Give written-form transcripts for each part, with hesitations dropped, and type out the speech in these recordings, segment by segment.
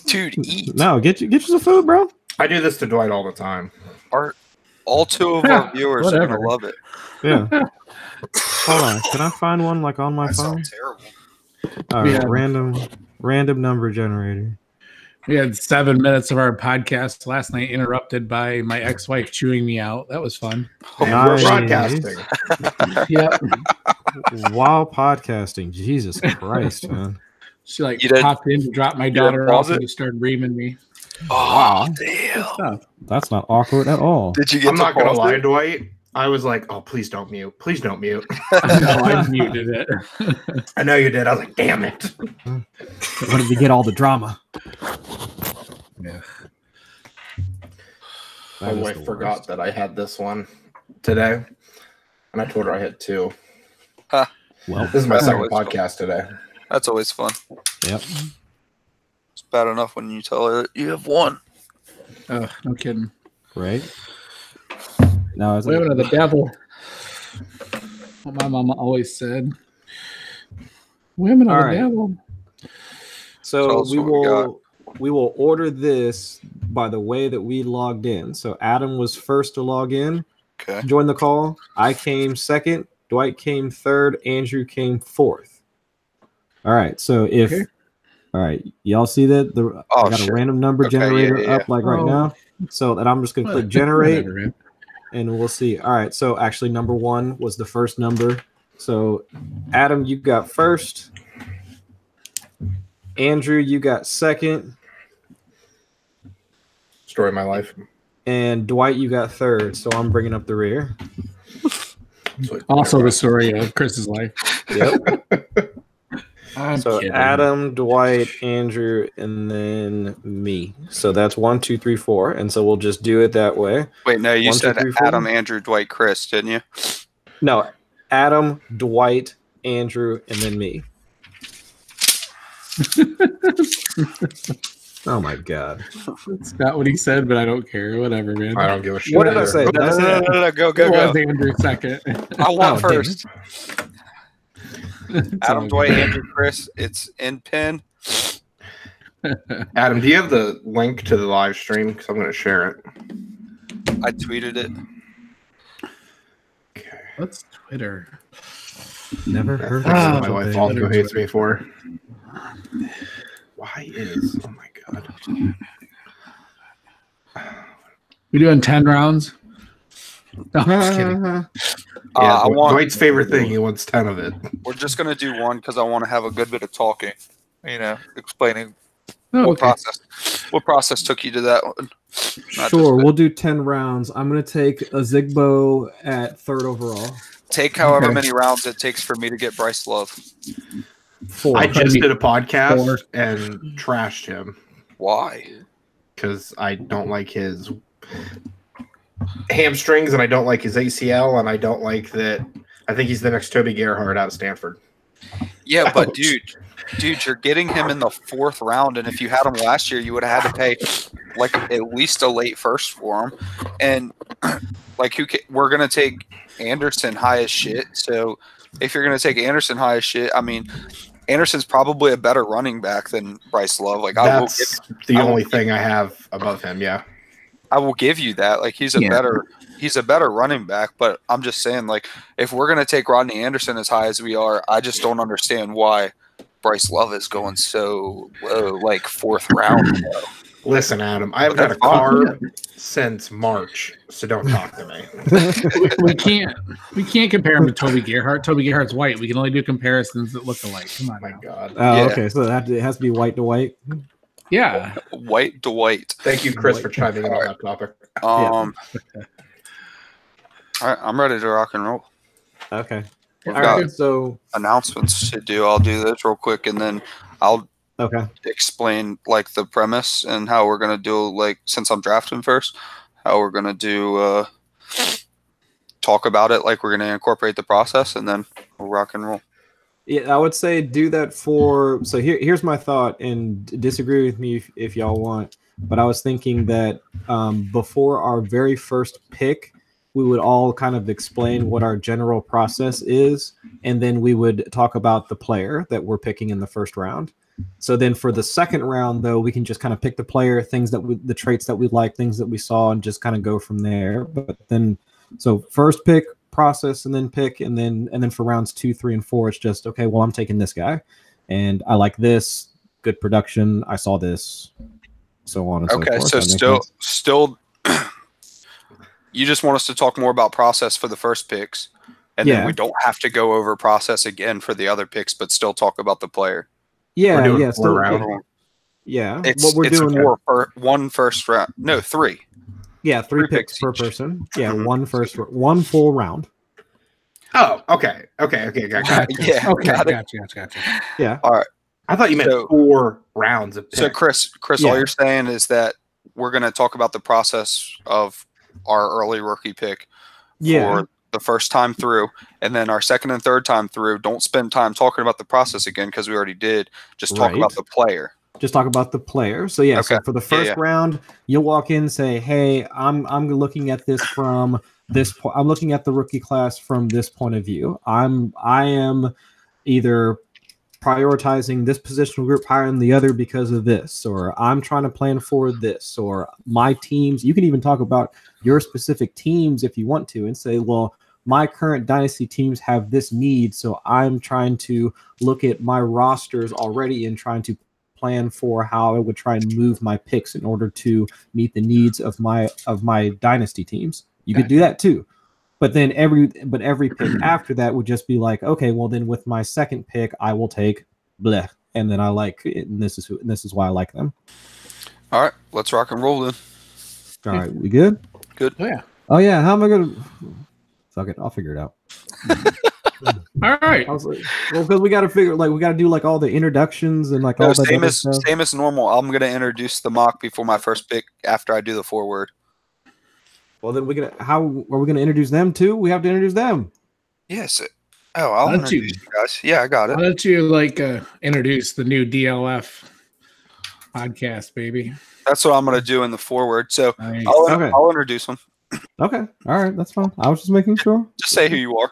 Dude, eat. No, get you some food, bro. I do this to Dwight all the time. All two of our viewers are Whatever. gonna love it. Yeah. Hold on. Can I find one like on my That phone? sounds terrible. All right, Yeah. random number generator. We had 7 minutes of our podcast last night interrupted by my ex-wife chewing me out. That was fun. And Nice. we're broadcasting. Yep. While podcasting, Jesus Christ, man. She like You did- popped in to drop my did daughter pause off and it? just started reaming me. Oh, Good damn. stuff. That's not awkward at all. Did you get I'm to not going to pause lie, it? Dwight. I was like, oh, please don't mute. Please don't mute. No, I muted it. I know you did. I was like, damn it. What did we get all the drama? Yeah. My wife forgot that I had this one today. And I told her I had two. Well, This is my That's second always fun. podcast today. That's always fun. yep. It's bad enough when you tell her that you have one. Oh, no kidding. Right. No, it's Women are the devil. What my mama always said. Women are All the right. devil. Tell so us we what we will order this by the way that we logged in. So Adam was first to log in, Okay. join the call. I came second. Dwight came third. Andrew came fourth. All right. So if Okay. all right, y'all see that I got shit. a random number Okay, generator yeah. up like right Oh. now. So that I'm just gonna click Whatever, generate. man. And we'll see. All right. So actually, number one was the first number. So Adam, you got first. Andrew, you got second. Story of my life. And Dwight, you got third. So I'm bringing up the rear. So Also the story of Chris's life. Yep. I'm So kidding. Adam, Dwight, Andrew, and then me. So that's 1, 2, 3, 4. And so we'll just do it that way. Wait, no, you 1, 2, said 3, 4? Adam, Andrew, Dwight, Chris, didn't you? No, Adam, Dwight, Andrew, and then me. Oh my God. That's not what he said, but I don't care. Whatever, man. I don't give a shit. What did I either. say? Did I say No, go, It go, go. was Andrew second. I want Oh, damn. first. It's all Adam, good. Dwight, Andrew, Chris. It's in pin. Adam, do you have the link to the live stream? Because I'm going to share it. I tweeted it. Okay. What's Twitter? Never heard of That's Ah, what my wife also Twitter. hates me for. Why is? Oh my God. We doing 10 rounds? No, I'm just kidding. Yeah, I want. Dwight's favorite thing. He wants 10 of it. We're just gonna do one because I want to have a good bit of talking. You know, explaining Oh, what okay. process took you to that one. Not Sure, just- we'll do 10 rounds. I'm going to take a Zigbo at third overall. Take however Okay. many rounds it takes for me to get Bryce Love. 4. I just Maybe did a podcast 4. and trashed him Why? because I don't like his hamstrings and I don't like his ACL and I don't like that. I think he's the next Toby Gerhardt out of Stanford. Yeah, but Ouch. dude, you're getting him in the 4th round, and if you had him last year, you would have had to pay like at least a late first for him. And like, we're gonna take Anderson high as shit. So if you're gonna take Anderson high as shit, I mean, Anderson's probably a better running back than Bryce Love. Like, That's the I will only give- thing I have above him. Yeah. I will give you that. Like, he's a better running back, but I'm just saying, like, if we're gonna take Rodney Anderson as high as we are, I just don't understand why Bryce Love is going so low, like 4th round. Listen, Adam, I haven't had a That's fine. carb since March, so don't talk to me. we can't compare him to Toby Gerhardt. Toby Gerhardt's white. We can only do comparisons that look alike. Come on, Oh my now. God. Oh, Yeah. okay. So it has to be white to white. Yeah. White Dwight. Thank you, Chris, for chiming in on that topic. All right, I'm ready to rock and roll. Okay. We've All got right. So, announcements to do. I'll do this real quick, and then I'll okay. explain like the premise and how we're gonna do, like, since I'm drafting first, how we're gonna do talk about it, like we're gonna incorporate the process, and then we'll rock and roll. Yeah, I would say do that for. So here's my thought, and disagree with me if y'all want. But I was thinking that before our very first pick, we would all kind of explain what our general process is, and then we would talk about the player that we're picking in the first round. So then for the second round, though, we can just kind of pick the player, the traits that we like, things that we saw, and just kind of go from there. But then, so first pick, process, and then pick, and then for rounds 2, 3, and 4, it's just okay. Well, I'm taking this guy, and I like this. Good production. I saw this. So on and so forth. Okay, so still, you just want us to talk more about process for the first picks, and then we don't have to go over process again for the other picks, but still talk about the player. Yeah, yeah, still round. Yeah, It's what we're doing. One first round. No, 3. Yeah, three picks per person. Yeah, one full round. Oh, okay. Gotcha. Yeah, Okay, got it. gotcha. Yeah. All right. I thought you meant 4 rounds of picks. So Chris, all you're saying is that we're going to talk about the process of our early rookie pick for the first time through, and then our second and third time through. Don't spend time talking about the process again because we already did. Just talk about the player. Just talk about the player. So so for the first round, you'll walk in and say, "Hey, I'm looking at this from this point. I'm looking at the rookie class from this point of view. I am either prioritizing this positional group higher than the other because of this, or I'm trying to plan for this, or my teams." You can even talk about your specific teams if you want to and say, well, my current dynasty teams have this need, so I'm trying to look at my rosters already and trying to plan for how I would try and move my picks in order to meet the needs of my dynasty teams. You could do that too. But then every pick after that would just be like, okay, well then with my second pick, I will take bleh, and then I like it, and this is why I like them. All right, let's rock and roll then. All right, we good? Good. Oh yeah. How am I gonna? Fuck it, I'll figure it out. All right. I was like, well, because we got to do like all the introductions and like all that. Same as normal. I'm gonna introduce the mock before my first pick after I do the forward. Well, then how are we gonna introduce them too? We have to introduce them. Yes. I'll introduce you guys. Yeah, I got it. Why don't you introduce the new DLF podcast, baby? That's what I'm gonna do in the forward. So nice. I'll introduce them. Okay. All right. That's fine. I was just making sure. Just say who you are.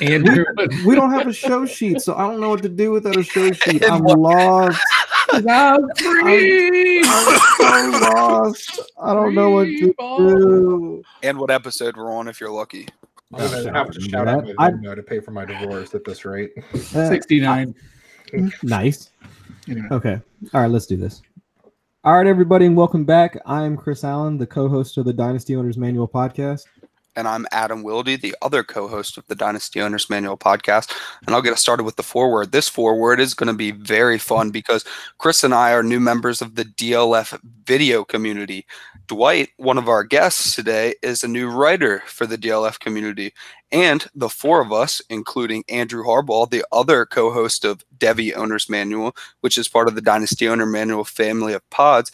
Andrew. We don't have a show sheet, so I don't know what to do without a show sheet. I'm lost. I'm so lost. I don't know what to do. And what episode we're on if you're lucky. I have to shout out my Venmo to pay for my divorce at this rate. 69. Nice. Okay. All right. Let's do this. All right, everybody, and welcome back. I'm Chris Allen, the co-host of the Dynasty Owners Manual podcast. And I'm Adam Wilde, the other co-host of the Dynasty Owners Manual podcast. And I'll get us started with the forward. This forward is going to be very fun because Chris and I are new members of the DLF video community. Dwight, one of our guests today, is a new writer for the DLF community. And the four of us, including Andrew Harbaugh, the other co-host of Devy Owners Manual, which is part of the Dynasty Owner Manual family of pods,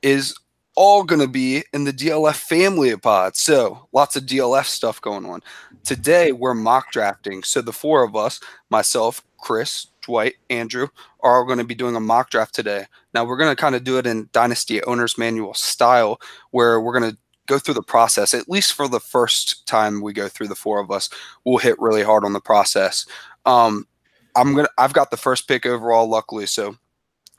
is all going to be in the DLF family of pods. So lots of DLF stuff going on. Today, we're mock drafting. So the four of us, myself, Chris, Dwight, Andrew, are all going to be doing a mock draft today. Now, we're going to kind of do it in Dynasty Owner's Manual style, where we're going to go through the process. At least for the first time we go through, the four of us, we'll hit really hard on the process. I've got the first pick overall, luckily, so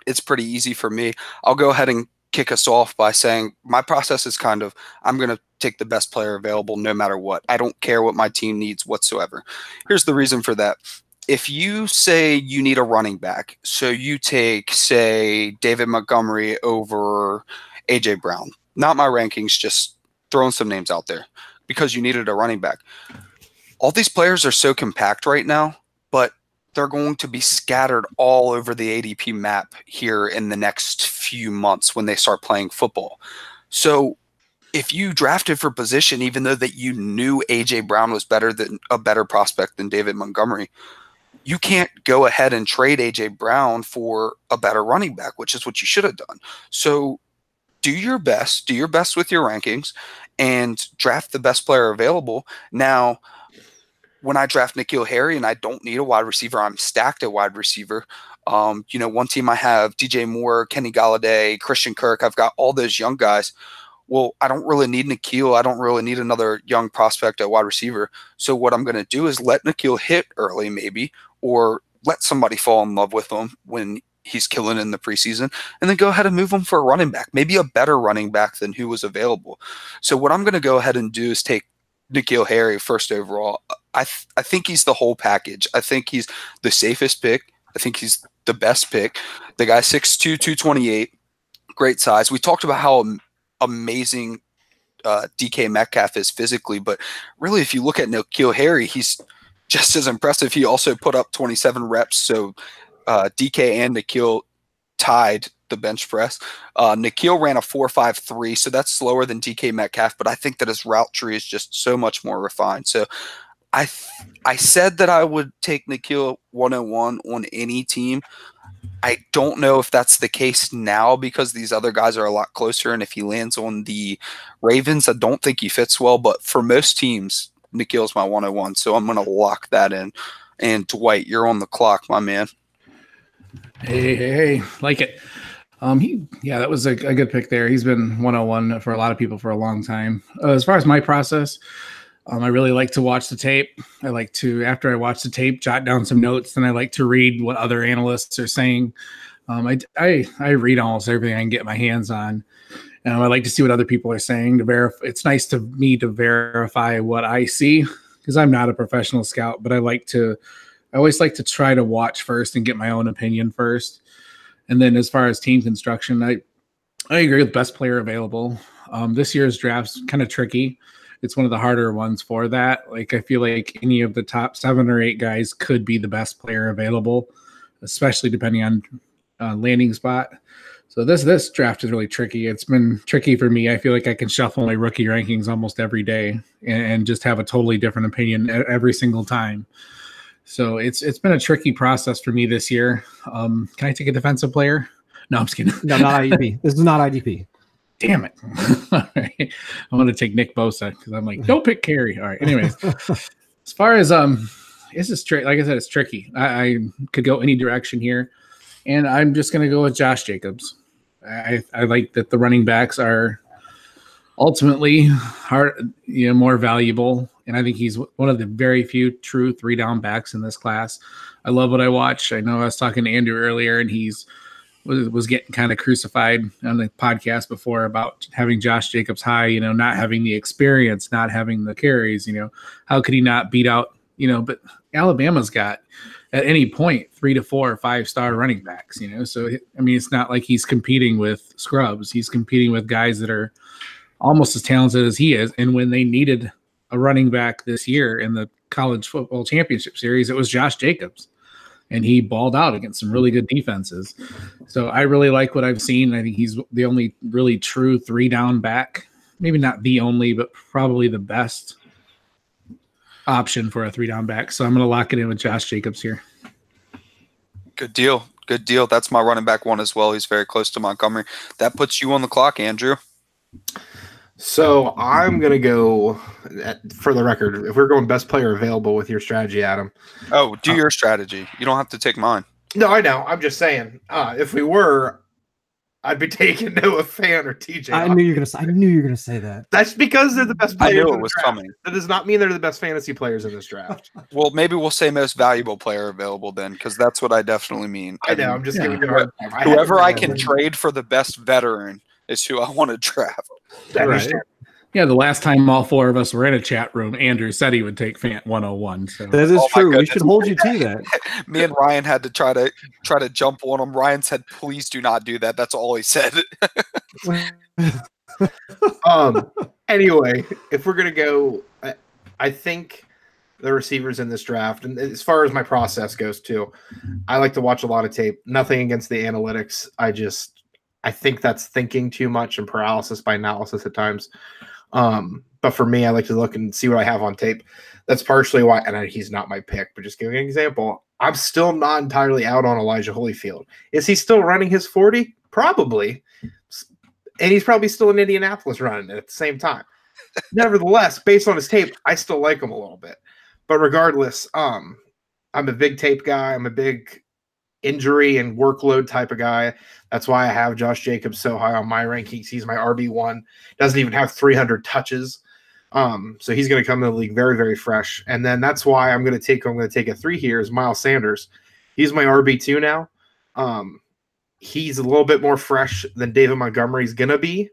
it's pretty easy for me. I'll go ahead and kick us off by saying my process is I'm going to take the best player available no matter what. I don't care what my team needs whatsoever. Here's the reason for that. If you say you need a running back, so you take, say, David Montgomery over A.J. Brown. Not my rankings, just throwing some names out there because you needed a running back. All these players are so compact right now, but they're going to be scattered all over the ADP map here in the next few months when they start playing football. So if you drafted for position, even though that you knew A.J. Brown was a better prospect than David Montgomery, you can't go ahead and trade A.J. Brown for a better running back, which is what you should have done. So do your best with your rankings and draft the best player available. Now, when I draft N'Keal Harry and I don't need a wide receiver, I'm stacked at wide receiver. One team I have DJ Moore, Kenny Galladay, Christian Kirk. I've got all those young guys. Well, I don't really need N'Keal. I don't really need another young prospect at wide receiver. So what I'm going to do is let N'Keal hit early maybe, or let somebody fall in love with him when he's killing in the preseason, and then go ahead and move him for a running back, maybe a better running back than who was available. So what I'm going to go ahead and do is take N'Keal Harry first overall. I think he's the whole package. I think he's the safest pick. I think he's the best pick. The guy's 6'2", 228, great size. We talked about how amazing DK Metcalf is physically, but really if you look at N'Keal Harry, he's just as impressive. He also put up 27 reps, so DK and N'Keal tied the bench press. N'Keal ran a 4.53, so that's slower than DK Metcalf, but I think that his route tree is just so much more refined. So I said that I would take N'Keal 101 on any team. I don't know if that's the case now because these other guys are a lot closer, and if he lands on the Ravens, I don't think he fits well, but for most teams, N'Keal's my 101, so I'm going to lock that in. And Dwight, you're on the clock, my man. Hey, like it. That was a good pick there. He's been 101 for a lot of people for a long time. As far as my process, I really like to watch the tape. I like to, after I watch the tape, jot down some notes. Then I like to read what other analysts are saying. I read almost everything I can get my hands on. I like to see what other people are saying to verify. It's nice to me to verify what I see because I'm not a professional scout, but I always like to try to watch first and get my own opinion first. And then as far as team construction, I agree with best player available. This year's draft's kind of tricky. It's one of the harder ones for that. Like I feel like any of the top 7 or 8 guys could be the best player available, especially depending on landing spot. So this draft is really tricky. It's been tricky for me. I feel like I can shuffle my rookie rankings almost every day and just have a totally different opinion every single time. So it's been a tricky process for me this year. Can I take a defensive player? No, I'm just kidding. No, not IDP. This is not IDP. Damn it. All right. I'm going to take Nick Bosa because I'm like, don't pick Carey. All right. Anyways, as far as this is like I said, it's tricky. I could go any direction here, and I'm just going to go with Josh Jacobs. I like that the running backs are ultimately more valuable, and I think he's one of the very few true 3-down backs in this class. I love what I watch. I know I was talking to Andrew earlier, and was getting kind of crucified on the podcast before about having Josh Jacobs high, not having the experience, not having the carries, how could he not beat out, but Alabama's got at any point 3 to 4 or 5-star running backs, so, I mean, it's not like he's competing with scrubs. He's competing with guys that are almost as talented as he is. And when they needed a running back this year in the college football championship series, it was Josh Jacobs. And he balled out against some really good defenses. So I really like what I've seen. I think he's the only really true 3-down back. Maybe not the only, but probably the best option for a 3-down back. So I'm going to lock it in with Josh Jacobs here. Good deal. Good deal. That's my running back one as well. He's very close to Montgomery. That puts you on the clock, Andrew. So I'm going to go, for the record, if we're going best player available with your strategy, Adam. Oh, do your strategy. You don't have to take mine. No, I know. I'm just saying, if we were, I'd be taking Noah Fant or TJ. I knew you were gonna say that. That's because they're the best players. I knew in it was draft. coming. That does not mean they're the best fantasy players in this draft. Well, maybe we'll say most valuable player available then, because that's what I definitely mean. I know. I'm just giving you a hard time. Whoever I can trade for the best veteran is who I want to draft. Right. Yeah, the last time all 4 of us were in a chat room, Andrew said he would take Fant 101. So that is true. We should hold you to that. Me and Ryan had to try to jump on him. Ryan said, "Please do not do that." That's all he said. Anyway, if we're gonna go, I think the receivers in this draft, and as far as my process goes too, I like to watch a lot of tape. Nothing against the analytics. I think that's thinking too much and paralysis by analysis at times. But for me, I like to look and see what I have on tape. That's partially why, and he's not my pick, but just giving an example, I'm still not entirely out on Elijah Holyfield. Is he still running his 40? Probably. And he's probably still in Indianapolis running it at the same time. Nevertheless, based on his tape, I still like him a little bit. But regardless, I'm a big tape guy. I'm a big injury and workload type of guy. That's why I have Josh Jacobs so high on my rankings. He's my RB1. Doesn't even have 300 touches. So he's going to come in the league very, very fresh. And then that's why I'm going to take a 3 here is Miles Sanders. He's my RB2 now. he's a little bit more fresh than David Montgomery's going to be.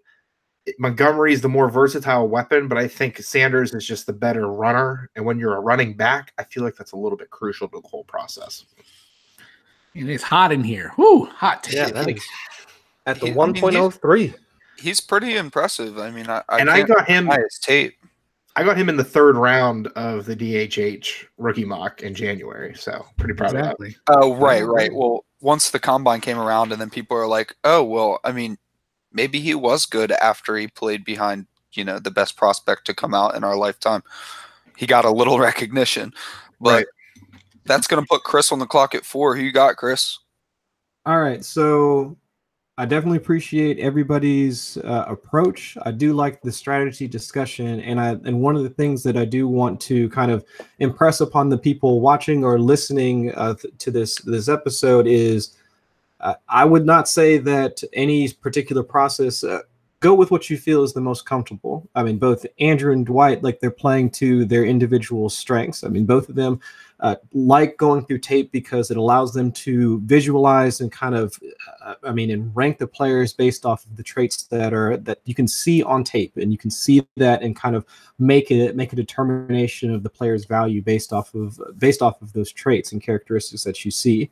Montgomery is the more versatile weapon, but I think Sanders is just the better runner. And when you're a running back, I feel like that's a little bit crucial to the whole process. It is hot in here. Whoo, hot take. Yeah, that is at the He- I 1.03. He's pretty impressive. I mean, I got him. his tape. I got him in the 3rd round of the DHH rookie mock in January, so pretty proud of that. Oh, right. Well, once the combine came around, and then people are like, "Oh, well, I mean, maybe he was good after he played behind, the best prospect to come out in our lifetime. He got a little recognition, but that's going to put Chris on the clock at 4. Who you got, Chris? All right, so I definitely appreciate everybody's approach. I do like the strategy discussion, and one of the things that I do want to kind of impress upon the people watching or listening to this episode is I would not say that any particular process. Go with what you feel is the most comfortable. I mean, both Andrew and Dwight, like they're playing to their individual strengths. I mean, both of them like going through tape because it allows them to visualize and kind of, and rank the players based off of the traits that you can see on tape, and you can see that and kind of make a determination of the player's value based off of those traits and characteristics that you see.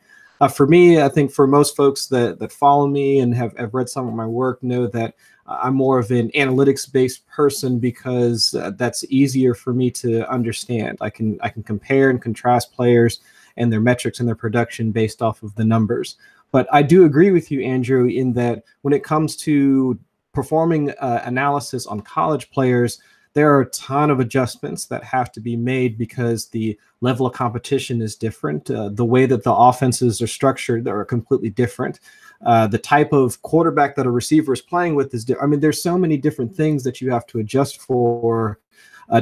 For me, I think for most folks that follow me and have read some of my work know that I'm more of an analytics-based person because that's easier for me to understand. I can compare and contrast players and their metrics and their production based off of the numbers. But I do agree with you, Andrew, in that when it comes to performing analysis on college players, there are a ton of adjustments that have to be made because the level of competition is different. The way that the offenses are structured are completely different. The type of quarterback that a receiver is playing with is different. I mean, there's so many different things that you have to adjust for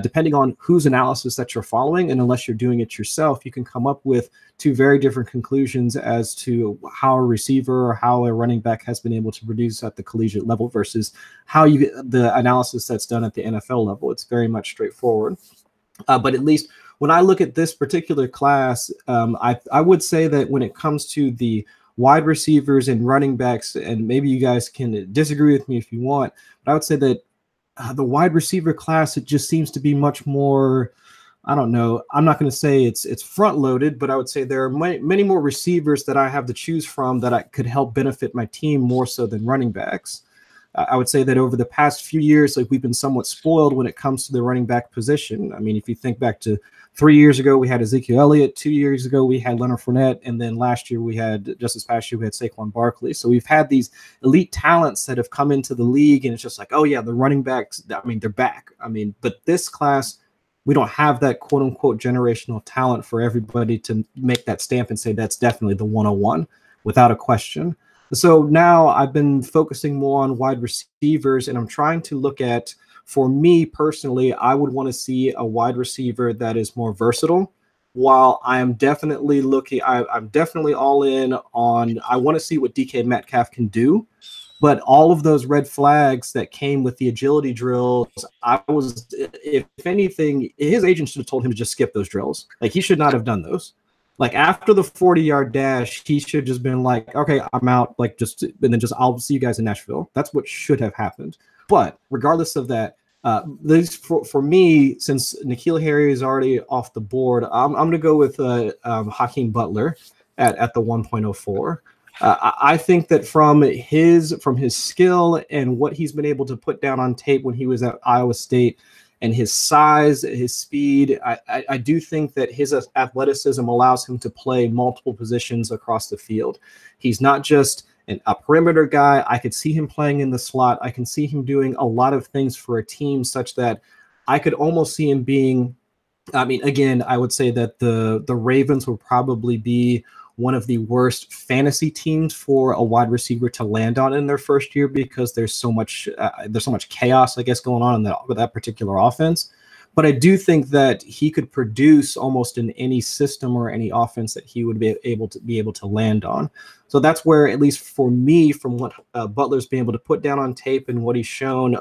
depending on whose analysis that you're following. And unless you're doing it yourself, you can come up with 2 very different conclusions as to how a receiver or how a running back has been able to produce at the collegiate level versus how the analysis that's done at the NFL level. It's very much straightforward. But at least when I look at this particular class, I would say that when it comes to the wide receivers and running backs, and maybe you guys can disagree with me if you want, but I would say that the wide receiver class, it just seems to be much more, I don't know, I'm not going to say it's front loaded, but I would say there are many more receivers that I have to choose from that I could help benefit my team more so than running backs. I would say that over the past few years, like we've been somewhat spoiled when it comes to the running back position. I mean, if you think back to 3 years ago, we had Ezekiel Elliott. 2 years ago, we had Leonard Fournette. And then last year, just this past year, we had Saquon Barkley. So we've had these elite talents that have come into the league. And it's just like, oh, yeah, the running backs, I mean, they're back. I mean, but this class, we don't have that quote unquote generational talent for everybody to make that stamp and say that's definitely the 101 without a question. So now I've been focusing more on wide receivers, and I'm trying to look at, for me personally, I would want to see a wide receiver that is more versatile. While I am definitely I'm definitely all in on, I want to see what DK Metcalf can do. But all of those red flags that came with the agility drills, if anything, his agent should have told him to just skip those drills. Like, he should not have done those. Like, after the 40-yard dash, he should have just been like, okay, I'm out. Like, I'll see you guys in Nashville. That's what should have happened. But regardless of that, for me, since N'Keal Harry is already off the board, I'm going to go with Hakeem Butler at the 1.04. I think that from his skill and what he's been able to put down on tape when he was at Iowa State, and his size, his speed, I do think that his athleticism allows him to play multiple positions across the field. He's not just a perimeter guy. I could see him playing in the slot. I can see him doing a lot of things for a team such that I could almost see him being, I mean, again, I would say that the Ravens would probably be one of the worst fantasy teams for a wide receiver to land on in their first year because there's so much chaos, I guess, going on in that particular offense. But I do think that he could produce almost in any system or any offense that he would be able to land on. So that's where, at least for me, from what Butler's been able to put down on tape and what he's shown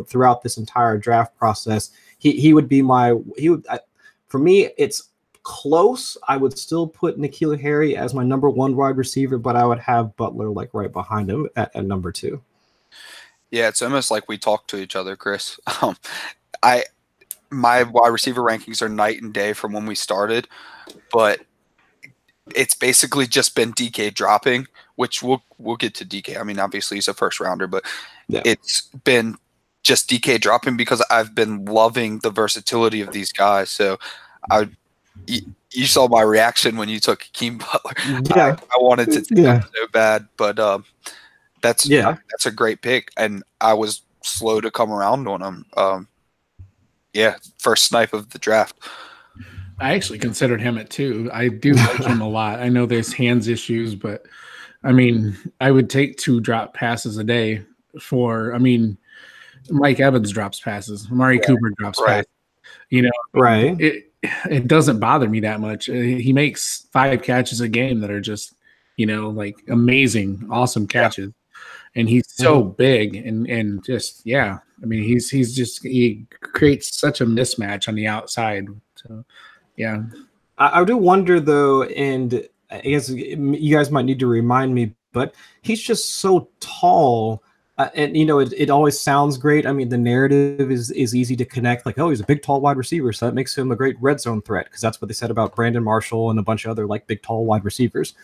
throughout this entire draft process, he would be for me, it's close, I would still put N'Keal Harry as my number 1 wide receiver, but I would have Butler like right behind him at number 2. Yeah, it's almost like we talk to each other, Chris. My wide receiver rankings are night and day from when we started, but it's basically just been DK dropping, which we'll get to DK. I mean, obviously he's a first rounder, but it's been just DK dropping because I've been loving the versatility of these guys. So you saw my reaction when you took Hakeem Butler. Yeah. I wanted to take him so bad, but that's a great pick, and I was slow to come around on him. First snipe of the draft. I actually considered him at 2. I do like him a lot. I know there's hands issues, but I mean, I would take 2 drop passes a day for. I mean, Mike Evans drops passes. Amari Cooper drops passes. You know, right? It doesn't bother me that much. He makes 5 catches a game that are just, you know, like amazing, awesome catches. And he's so big and just I mean, he creates such a mismatch on the outside. So I do wonder though, and I guess you guys might need to remind me, but he's just so tall. And you know, it always sounds great. I mean, the narrative is easy to connect, like, oh, he's a big, tall wide receiver, so that makes him a great red zone threat, because that's what they said about Brandon Marshall and a bunch of other like big, tall wide receivers.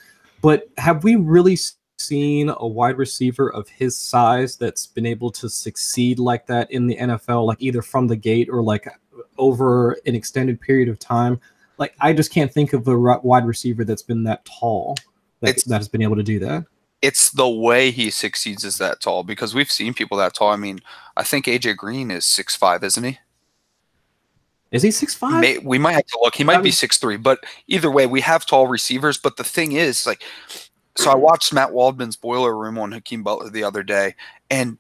But have we really seen a wide receiver of his size that's been able to succeed like that in the NFL, like either from the gate or like over an extended period of time? Like, I just can't think of a wide receiver that's been that tall that has been able to do that. It's the way he succeeds is that tall, because we've seen people that tall. I mean, I think AJ Green is 6'5", isn't he? Is he 6'5"? We might have to look. He might be 6'3", but either way, we have tall receivers. But the thing is, like, so I watched Matt Waldman's Boiler Room on Hakeem Butler the other day, and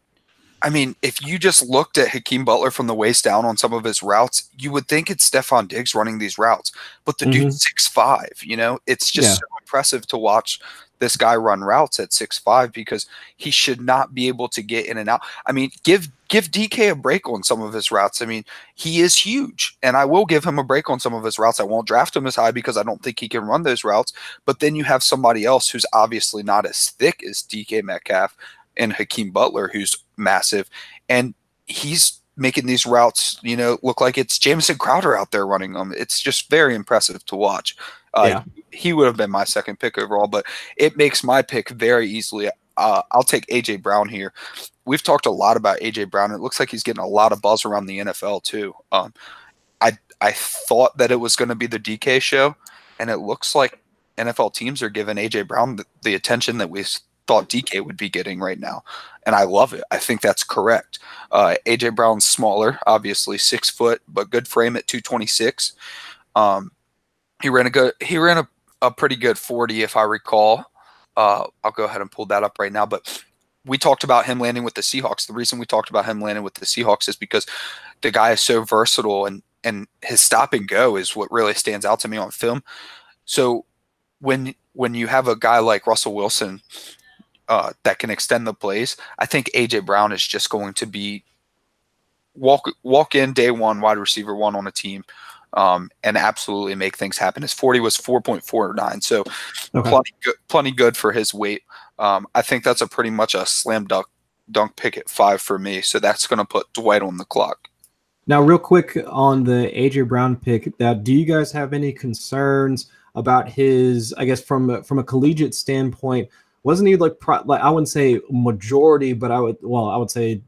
I mean, if you just looked at Hakeem Butler from the waist down on some of his routes, you would think it's Stephon Diggs running these routes. But the dude's 6'5", you know? It's just so impressive to watch this guy run routes at 6'5", because he should not be able to get in and out. I mean, give DK a break on some of his routes. I mean, he is huge, and I will give him a break on some of his routes. I won't draft him as high because I don't think he can run those routes. But then you have somebody else who's obviously not as thick as DK Metcalf and Hakeem Butler, who's massive, and he's making these routes, you know, look like it's Jamison Crowder out there running them. It's just very impressive to watch. He would have been my second pick overall, but it makes my pick very easily. I'll take AJ Brown here. We've talked a lot about AJ Brown. It looks like he's getting a lot of buzz around the NFL too. I thought that it was going to be the DK show, and it looks like NFL teams are giving AJ Brown the attention that we thought DK would be getting right now, and I love it. I think that's correct. AJ Brown's smaller, obviously 6 foot, but good frame at 226. He ran a pretty good 40, if I recall. I'll go ahead and pull that up right now. But we talked about him landing with the Seahawks. The reason we talked about him landing with the Seahawks is because the guy is so versatile, and his stop and go is what really stands out to me on film. So when you have a guy like Russell Wilson that can extend the plays, I think AJ Brown is just going to be walk in day one, wide receiver 1 on a team, and absolutely make things happen. His 40 was 4.49, so plenty good for his weight. I think that's a pretty much a slam dunk pick at 5 for me. So that's going to put Dwight on the clock. Now, real quick on the AJ Brown pick, do you guys have any concerns about his? I guess from a collegiate standpoint, wasn't he like I wouldn't say majority, but I would say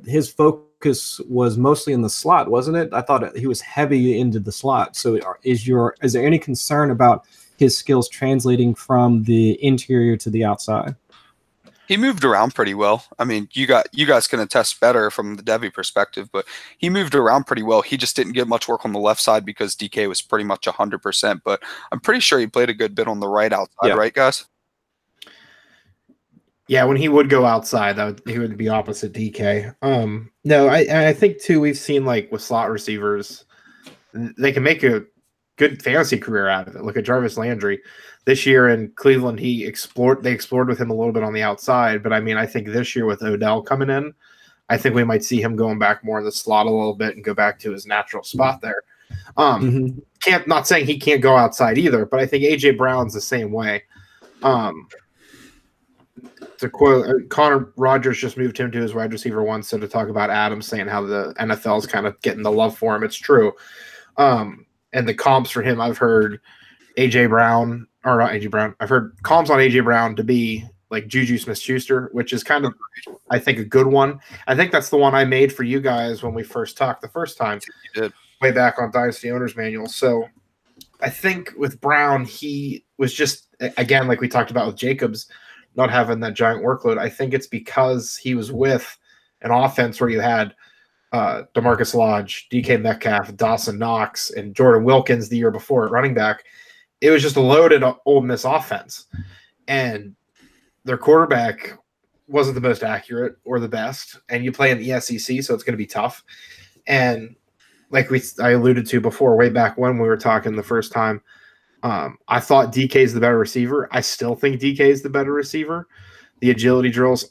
his focus was mostly in the slot, wasn't it? I thought he was heavy into the slot. So is there any concern about his skills translating from the interior to the outside? He moved around pretty well. I mean, you guys can attest better from the Devy perspective, but he moved around pretty well. He just didn't get much work on the left side because DK was pretty much 100%, but I'm pretty sure he played a good bit on the right outside, right, guys? Yeah, when he would go outside, he would be opposite DK. No, I think too, we've seen like with slot receivers, they can make a good fantasy career out of it. Look at Jarvis Landry. This year in Cleveland, they explored with him a little bit on the outside, but I mean, I think this year with Odell coming in, I think we might see him going back more in the slot a little bit and go back to his natural spot there. Not saying he can't go outside either, but I think AJ Brown's the same way. To quote, Connor Rogers just moved him to his wide receiver one. So to talk about Adams saying how the NFL is kind of getting the love for him, it's true. And the comps for him, I've heard AJ Brown, or not AJ Brown. I've heard comps on AJ Brown to be like Juju Smith-Schuster, which is kind of, I think, a good one. I think that's the one I made for you guys when we first talked the first time, way back on Dynasty Owner's Manual. So I think with Brown, he was just, again, like we talked about with Jacobs, not having that giant workload. I think it's because he was with an offense where you had DeMarcus Lodge, DK Metcalf, Dawson Knox, and Jordan Wilkins the year before at running back. It was just a loaded Ole Miss offense. And their quarterback wasn't the most accurate or the best. And you play in the SEC, so it's going to be tough. And like I alluded to before, way back when we were talking the first time, I thought DK is the better receiver. I still think DK is the better receiver. The agility drills,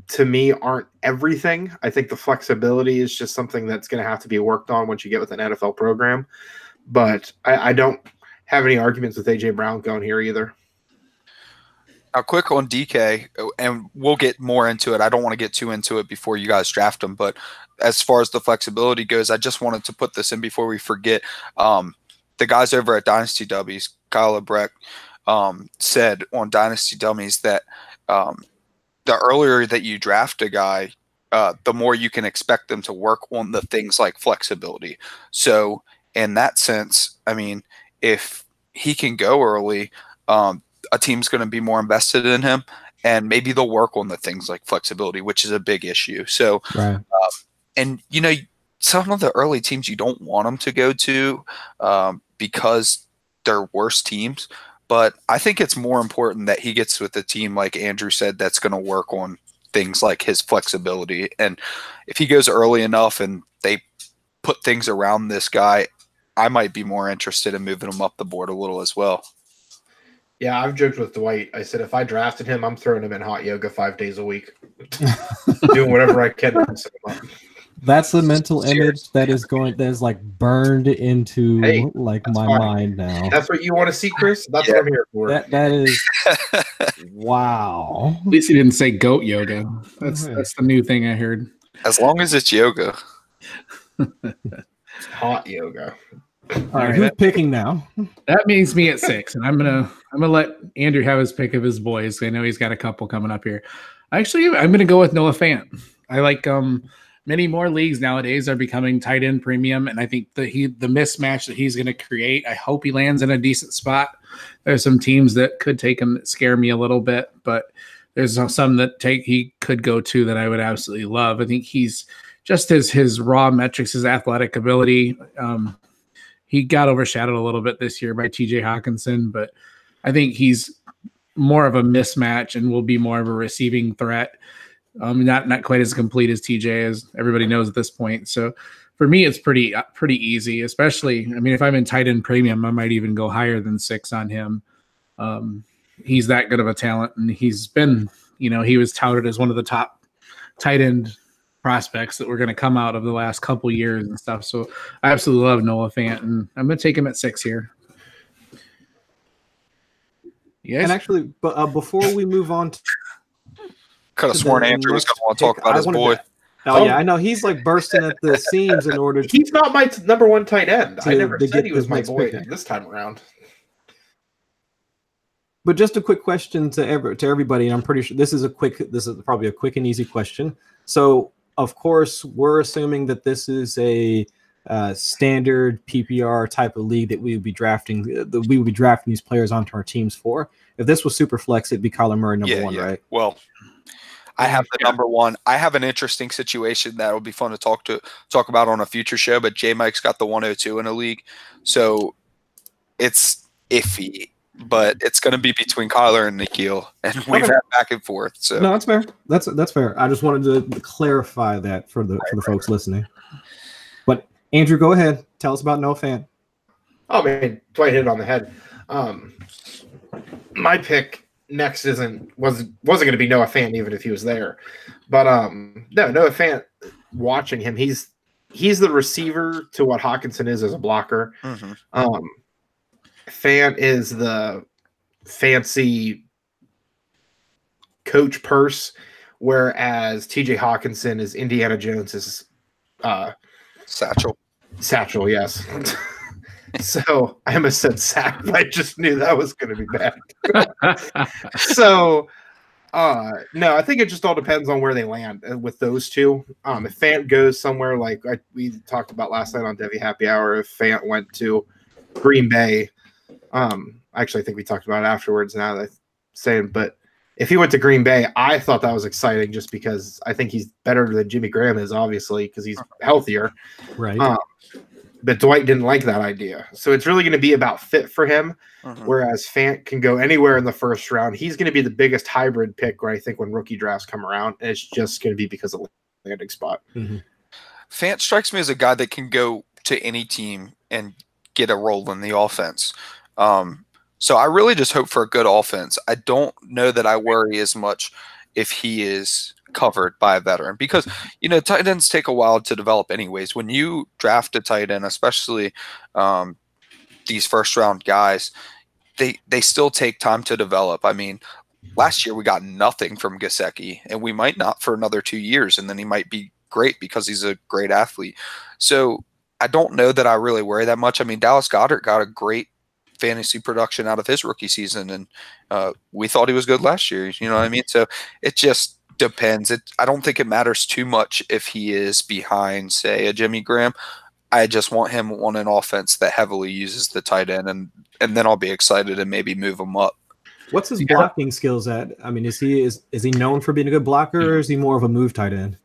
to me, aren't everything. I think the flexibility is just something that's going to have to be worked on once you get with an NFL program. But I don't have any arguments with AJ Brown going here either. Now, quick on DK, and we'll get more into it. I don't want to get too into it before you guys draft him, but as far as the flexibility goes, I just wanted to put this in before we forget. The guys over at Dynasty Dummies, Kyle Lebrecht, said on Dynasty Dummies that the earlier that you draft a guy, the more you can expect them to work on the things like flexibility. So in that sense, I mean, if he can go early, a team's going to be more invested in him, and maybe they'll work on the things like flexibility, which is a big issue. So, and you know, some of the early teams you don't want them to go to because they're worse teams. But I think it's more important that he gets with a team, like Andrew said, that's going to work on things like his flexibility. And if he goes early enough and they put things around this guy, I might be more interested in moving him up the board a little as well. Yeah, I've joked with Dwight. I said if I drafted him, I'm throwing him in hot yoga 5 days a week, doing whatever I can to set him up. That's the mental image that is like burned into my mind now. That's what you want to see, Chris? That's what I'm here for. That is wow. At least he didn't say goat yoga. That's the new thing I heard. As long as it's yoga. It's hot yoga. All right, who's picking now? That means me at 6, and I'm gonna let Andrew have his pick of his boys. I know he's got a couple coming up here. Actually, I'm gonna go with Noah Fant. I like many more leagues nowadays are becoming tight end premium, and I think the mismatch that he's gonna create, I hope he lands in a decent spot. There's some teams that could take him that scare me a little bit, but there's some that he could go to that I would absolutely love. I think he's just his raw metrics, his athletic ability. He got overshadowed a little bit this year by TJ Hawkinson, but I think he's more of a mismatch and will be more of a receiving threat. Not quite as complete as TJ, as everybody knows at this point. So for me, it's pretty easy, especially, I mean, if I'm in tight end premium, I might even go higher than 6 on him. He's that good of a talent, and he's been, he was touted as one of the top tight end prospects that were going to come out of the last couple years and stuff. So I absolutely love Noah Fant, and I'm going to take him at 6 here. Yes. And actually, but before we move on, could have sworn Andrew was going to want to talk about his boy. Yeah, I know he's like bursting at the seams in order. He's not my number one tight end. I never said he was my boy this time around. But just a quick question to everybody, and I'm pretty sure this is probably a quick and easy question. So, of course, we're assuming that this is a standard PPR type of league that we would be drafting. We would be drafting these players onto our teams for. If this was super flex, it'd be Kyler Murray number one, right? Well, I have the number one. I have an interesting situation that will be fun to talk about on a future show. But J Mike's got the 102 in a league, so it's iffy. But it's going to be between Kyler and Nikhil, and we've had back and forth. So no, that's fair. That's fair. I just wanted to clarify that for the folks listening. But Andrew, go ahead. Tell us about Noah Fant. Oh man, Dwight hit it on the head. My pick next wasn't going to be Noah Fant even if he was there, but no, Noah Fant. Watching him, he's he's the receiver to what Hawkinson is as a blocker. Mm-hmm. Fant is the fancy coach purse, whereas TJ Hawkinson is Indiana Jones's Satchel. satchel. Yes. So I almost said sack, but I just knew that was going to be bad. So no, I think it just all depends on where they land with those two. If Fant goes somewhere like we talked about last night on Devy Happy Hour, if Fant went to Green Bay, actually I think we talked about it afterwards now that I'm saying, but if he went to Green Bay, I thought that was exciting just because I think he's better than Jimmy Graham is, obviously, because he's healthier. Right. But Dwight didn't like that idea. So it's really going to be about fit for him, Mm-hmm. whereas Fant can go anywhere in the first round. He's going to be the biggest hybrid pick, I think, when rookie drafts come around. And it's just going to be because of the landing spot. Mm-hmm. Fant strikes me as a guy that can go to any team and get a role in the offense. So I really just hope for a good offense. I don't know that I worry as much if he is covered by a veteran because, tight ends take a while to develop anyways. When you draft a tight end, especially these first round guys, they still take time to develop. I mean, last year we got nothing from Gesicki, and we might not for another 2 years, and then he might be great because he's a great athlete. So I don't know that I really worry that much. I mean, Dallas Goedert got a great fantasy production out of his rookie season, and we thought he was good last year. You know what I mean? So it just depends. I don't think it matters too much if he is behind, say, a Jimmy Graham. I just want him on an offense that heavily uses the tight end, and then I'll be excited and maybe move him up. What's his blocking skills at? I mean, is he known for being a good blocker, or is he more of a move tight end?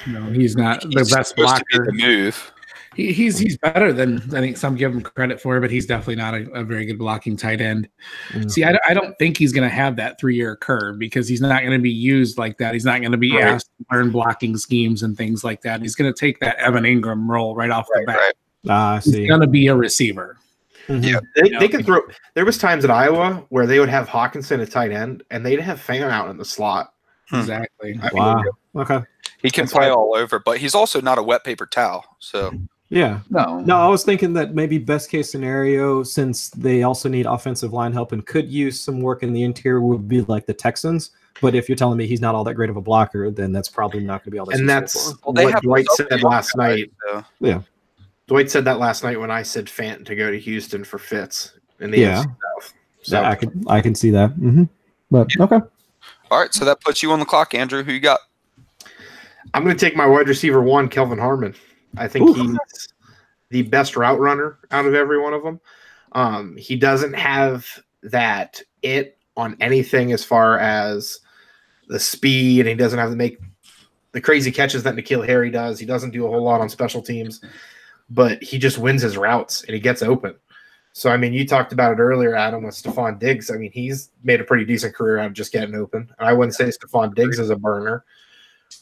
No, he's not the best blocker. The move. He's better than I think some give him credit for, but he's definitely not a very good blocking tight end. Mm-hmm. See, I don't think he's going to have that 3-year curve because he's not going to be used like that. He's not going to be asked to learn blocking schemes and things like that. He's going to take that Evan Ingram role right off the bat. I see. He's going to be a receiver. Mm-hmm. Yeah, they could throw. There was times at Iowa where they would have Hawkinson at tight end, and they'd have Fant out in the slot. Exactly. Wow. Okay. He can play all over, but he's also not a wet paper towel. So. Yeah. No, I was thinking that maybe best case scenario, since they also need offensive line help and could use some work in the interior, would be like the Texans. But if you're telling me he's not all that great of a blocker, then that's probably not going to be all that. And that's what Dwight said last night. So. Yeah. Dwight said that last night when I said Fant to go to Houston for Fitz in the NFC South. So yeah, I can see that. Mm-hmm. But okay. All right, so that puts you on the clock, Andrew. Who you got? I'm going to take my wide receiver 1, Kelvin Harmon. I think he's the best route runner out of every one of them. He doesn't have that on anything as far as the speed, and he doesn't have to make the crazy catches that N'Keal Harry does. He doesn't do a whole lot on special teams, but he just wins his routes and he gets open. So, I mean, you talked about it earlier, Adam, with Stephon Diggs. I mean, he's made a pretty decent career out of just getting open. And I wouldn't say Stephon Diggs is a burner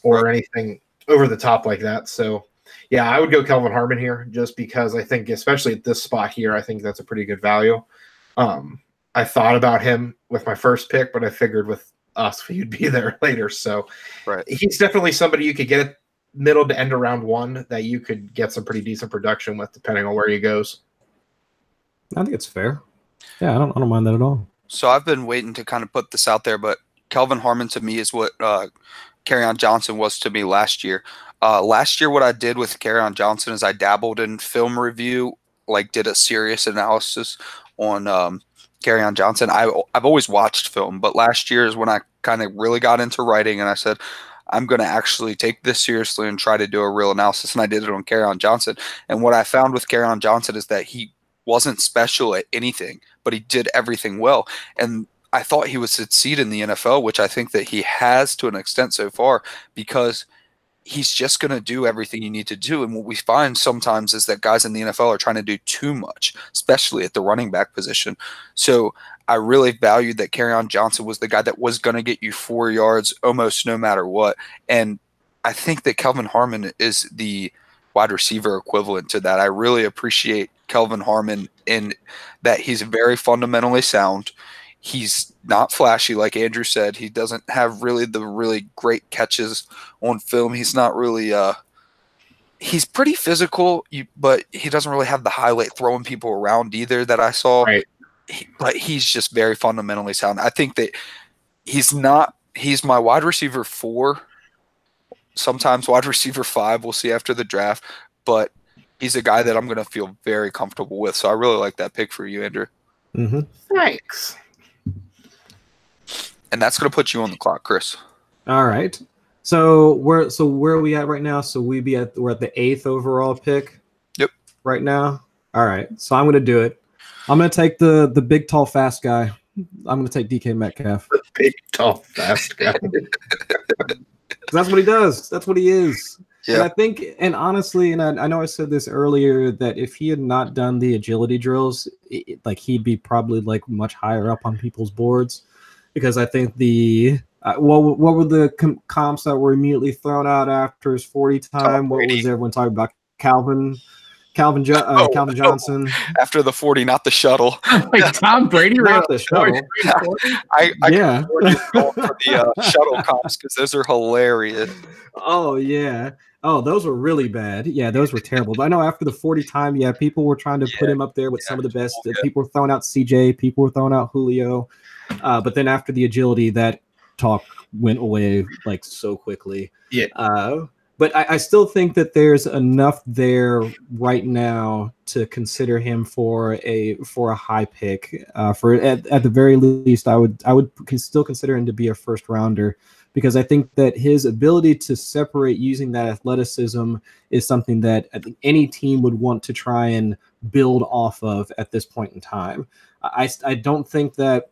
or anything over the top like that. So, yeah, I would go Kelvin Harmon here just because I think, especially at this spot here, I think that's a pretty good value. I thought about him with my first pick, but I figured with us, he'd be there later. So he's definitely somebody you could get at middle to end of round 1 that you could get some pretty decent production with depending on where he goes. I think it's fair. Yeah, I don't mind that at all. So I've been waiting to kind of put this out there, but Kelvin Harmon to me is what Kerryon Johnson was to me last year. Last year, what I did with Kerryon Johnson is I dabbled in film review, like did a serious analysis on Kerryon Johnson. I've always watched film, but last year is when I kind of really got into writing, and I said, I'm going to actually take this seriously and try to do a real analysis, and I did it on Kerryon Johnson. And what I found with Kerryon Johnson is that he wasn't special at anything, but he did everything well. And I thought he would succeed in the NFL, which I think that he has to an extent so far, because he's just going to do everything you need to do. And what we find sometimes is that guys in the NFL are trying to do too much, especially at the running back position. So I really valued that Kerryon Johnson was the guy that was going to get you 4 yards almost no matter what. And I think that Kelvin Harmon is the wide receiver equivalent to that. I really appreciate Kelvin Harmon in that he's very fundamentally sound. He's not flashy, like Andrew said. He doesn't have really the really great catches on film. He's not really he's pretty physical, but he doesn't really have the highlight throwing people around either that I saw. Right. But he's just very fundamentally sound. I think that he's my wide receiver 4, sometimes wide receiver 5. We'll see after the draft, but he's a guy that I'm going to feel very comfortable with. So I really like that pick for you, Andrew. Mm-hmm. Thanks. And that's going to put you on the clock, Chris. All right. So where are we at right now? So we're at the 8th overall pick. Yep. Right now. All right. So I'm going to do it. I'm going to take the big, tall, fast guy. I'm going to take DK Metcalf. The big, tall, fast guy. That's what he does. That's what he is. Yeah. And I think, and honestly, and I know I said this earlier, that if he had not done the agility drills, he'd be probably like much higher up on people's boards, because I think what were the comps that were immediately thrown out after his 40 time? What was everyone talking about? Calvin Johnson. After the 40, not the shuttle. Like Tom Brady ran Not the shuttle. I Yeah. going for the shuttle comps because those are hilarious. Oh yeah. Oh, those were really bad. Yeah, those were terrible. But I know after the 40 time, yeah, people were trying to put him up there with some of the best. People were throwing out CJ. People were throwing out Julio. But then after the agility, that talk went away like so quickly. Yeah. But I still think that there's enough there right now to consider him for a high pick. For at the very least, I would still consider him to be a first rounder, because I think that his ability to separate using that athleticism is something that I think any team would want to try and build off of at this point in time. I don't think that.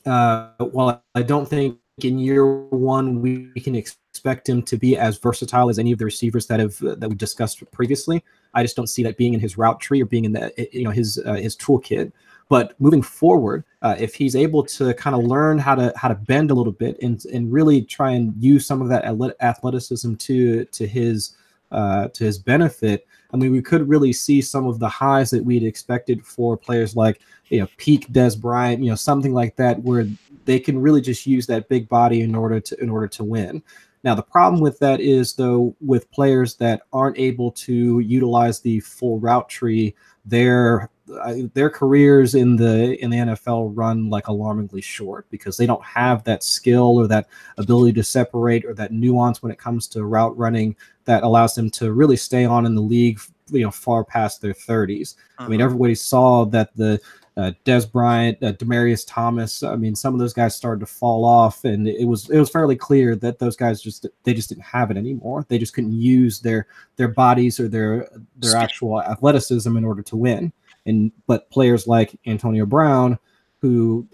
I don't think in year one we can expect him to be as versatile as any of the receivers that we discussed previously. I just don't see that being in his route tree or being in his toolkit. But moving forward, if he's able to kind of learn how to bend a little bit and really try and use some of that athleticism to his benefit, I mean, we could really see some of the highs that we'd expected for players like peak Des Bryant, something like that, where they can really just use that big body in order to win. Now, the problem with that is, though, with players that aren't able to utilize the full route tree, their careers in the NFL run like alarmingly short, because they don't have that skill or that ability to separate or that nuance when it comes to route running that allows them to really stay on in the league, far past their 30s. I mean, everybody saw that the Des Bryant, Demaryius Thomas, I mean, some of those guys started to fall off, and it was fairly clear that those guys just didn't have it anymore. They just couldn't use their bodies or their actual athleticism in order to win. But players like Antonio Brown, who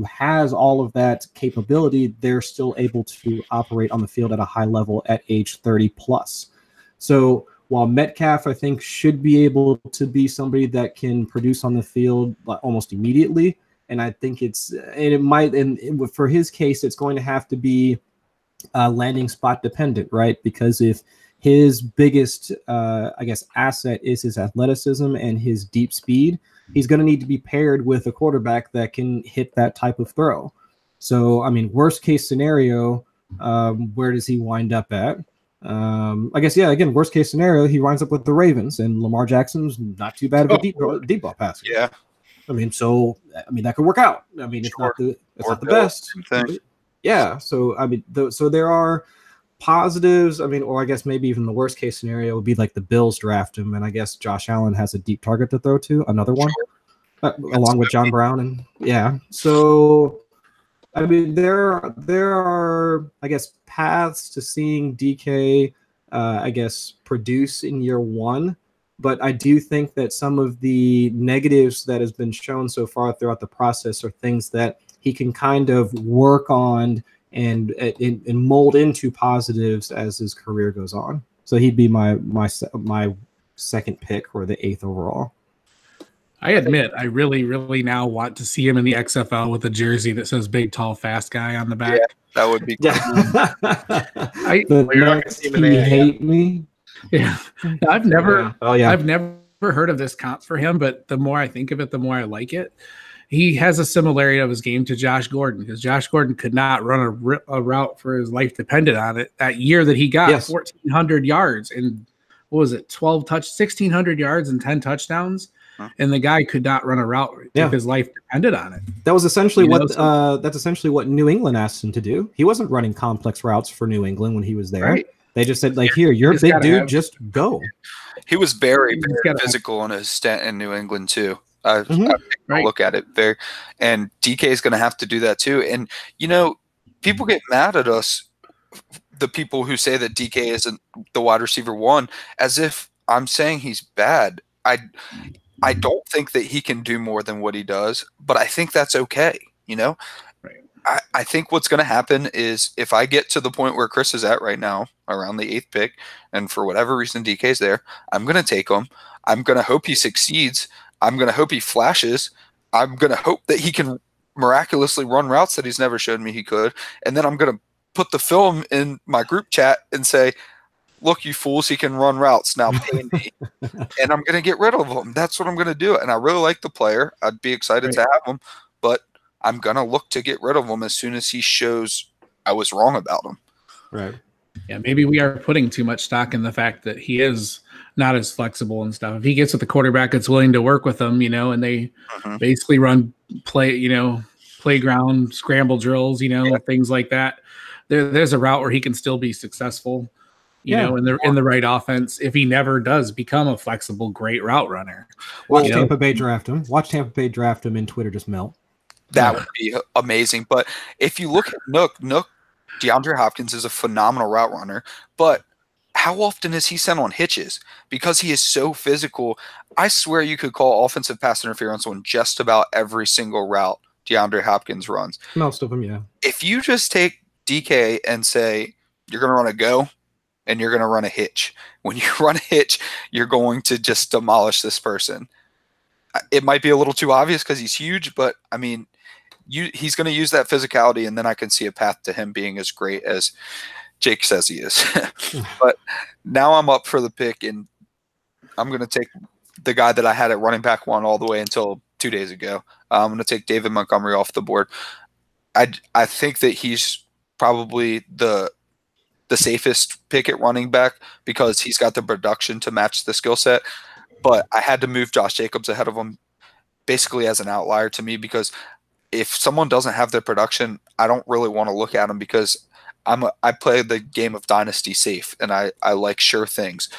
has all of that capability, they're still able to operate on the field at a high level at age 30 plus. So while Metcalf, I think, should be able to be somebody that can produce on the field almost immediately, and I think for his case, it's going to have to be landing spot dependent, right? Because if his biggest, asset is his athleticism and his deep speed, he's going to need to be paired with a quarterback that can hit that type of throw. So, I mean, worst case scenario, where does he wind up at? Again, worst case scenario, he winds up with the Ravens, and Lamar Jackson's not too bad of a deep ball passer. Yeah. That could work out. I mean, it's not the best. Yeah. So, so there are positives. Or I guess maybe even the worst case scenario would be like the Bills draft him, and I guess Josh Allen has a deep target to throw to, another one, along with John Brown, and yeah. So, there are, I guess, paths to seeing DK, produce in year one. But I do think that some of the negatives that has been shown so far throughout the process are things that he can kind of work on and mold into positives as his career goes on. So he'd be my second pick, or the 8th overall. I admit, I really, really now want to see him in the XFL with a jersey that says "Big, Tall, Fast Guy" on the back. Yeah, that would be cool. You hate me. Yeah, I've never heard of this comp for him, but the more I think of it, the more I like it. he has a similarity of his game to Josh Gordon, because Josh Gordon could not run a route for his life depended on it. That year that he got 1,400 yards and what was it, 1,600 yards and 10 touchdowns, and the guy could not run a route if his life depended on it. That was essentially that's essentially what New England asked him to do. He wasn't running complex routes for New England when he was there. Right. They just said, like, here, you're a big dude, just go. He was very physical in his stint in New England too. I look at it there, and DK is going to have to do that too. And people get mad at us, the people who say that DK isn't the wide receiver one, as if I'm saying he's bad. I don't think that he can do more than what he does, but I think that's okay. I think what's going to happen is if I get to the point where Chris is at right now, around the 8th pick, and for whatever reason DK's there, I'm going to take him. I'm going to hope he succeeds. I'm going to hope he flashes. I'm going to hope that he can miraculously run routes that he's never shown me he could. And then I'm going to put the film in my group chat and say, look, you fools, he can run routes. Now pay me. And I'm going to get rid of him. That's what I'm going to do. And I really like the player. I'd be excited to have him. But I'm going to look to get rid of him as soon as he shows I was wrong about him. Right. Yeah, maybe we are putting too much stock in the fact that he is not as flexible and stuff. If he gets with the quarterback that's willing to work with him, and they basically run playground scramble drills, things like that. There's a route where he can still be successful, in the right offense if he never does become a flexible, great route runner. Watch Tampa Bay draft him. Watch Tampa Bay draft him and Twitter just melt. That would be amazing. But if you look at Nook, DeAndre Hopkins is a phenomenal route runner, but how often is he sent on hitches? Because he is so physical. I swear you could call offensive pass interference on just about every single route DeAndre Hopkins runs. Most of them, yeah. If you just take DK and say, you're going to run a go and you're going to run a hitch. When you run a hitch, you're going to just demolish this person. It might be a little too obvious because he's huge, but I mean, he's going to use that physicality, and then I can see a path to him being as great as Jake says he is. But now I'm up for the pick, and I'm going to take the guy that I had at running back 1 all the way until 2 days ago. I'm going to take David Montgomery off the board. I think that he's probably the safest pick at running back because he's got the production to match the skill set. But I had to move Josh Jacobs ahead of him basically as an outlier to me, because if someone doesn't have their production, I don't really want to look at them, because I play the game of Dynasty safe, and I like sure things.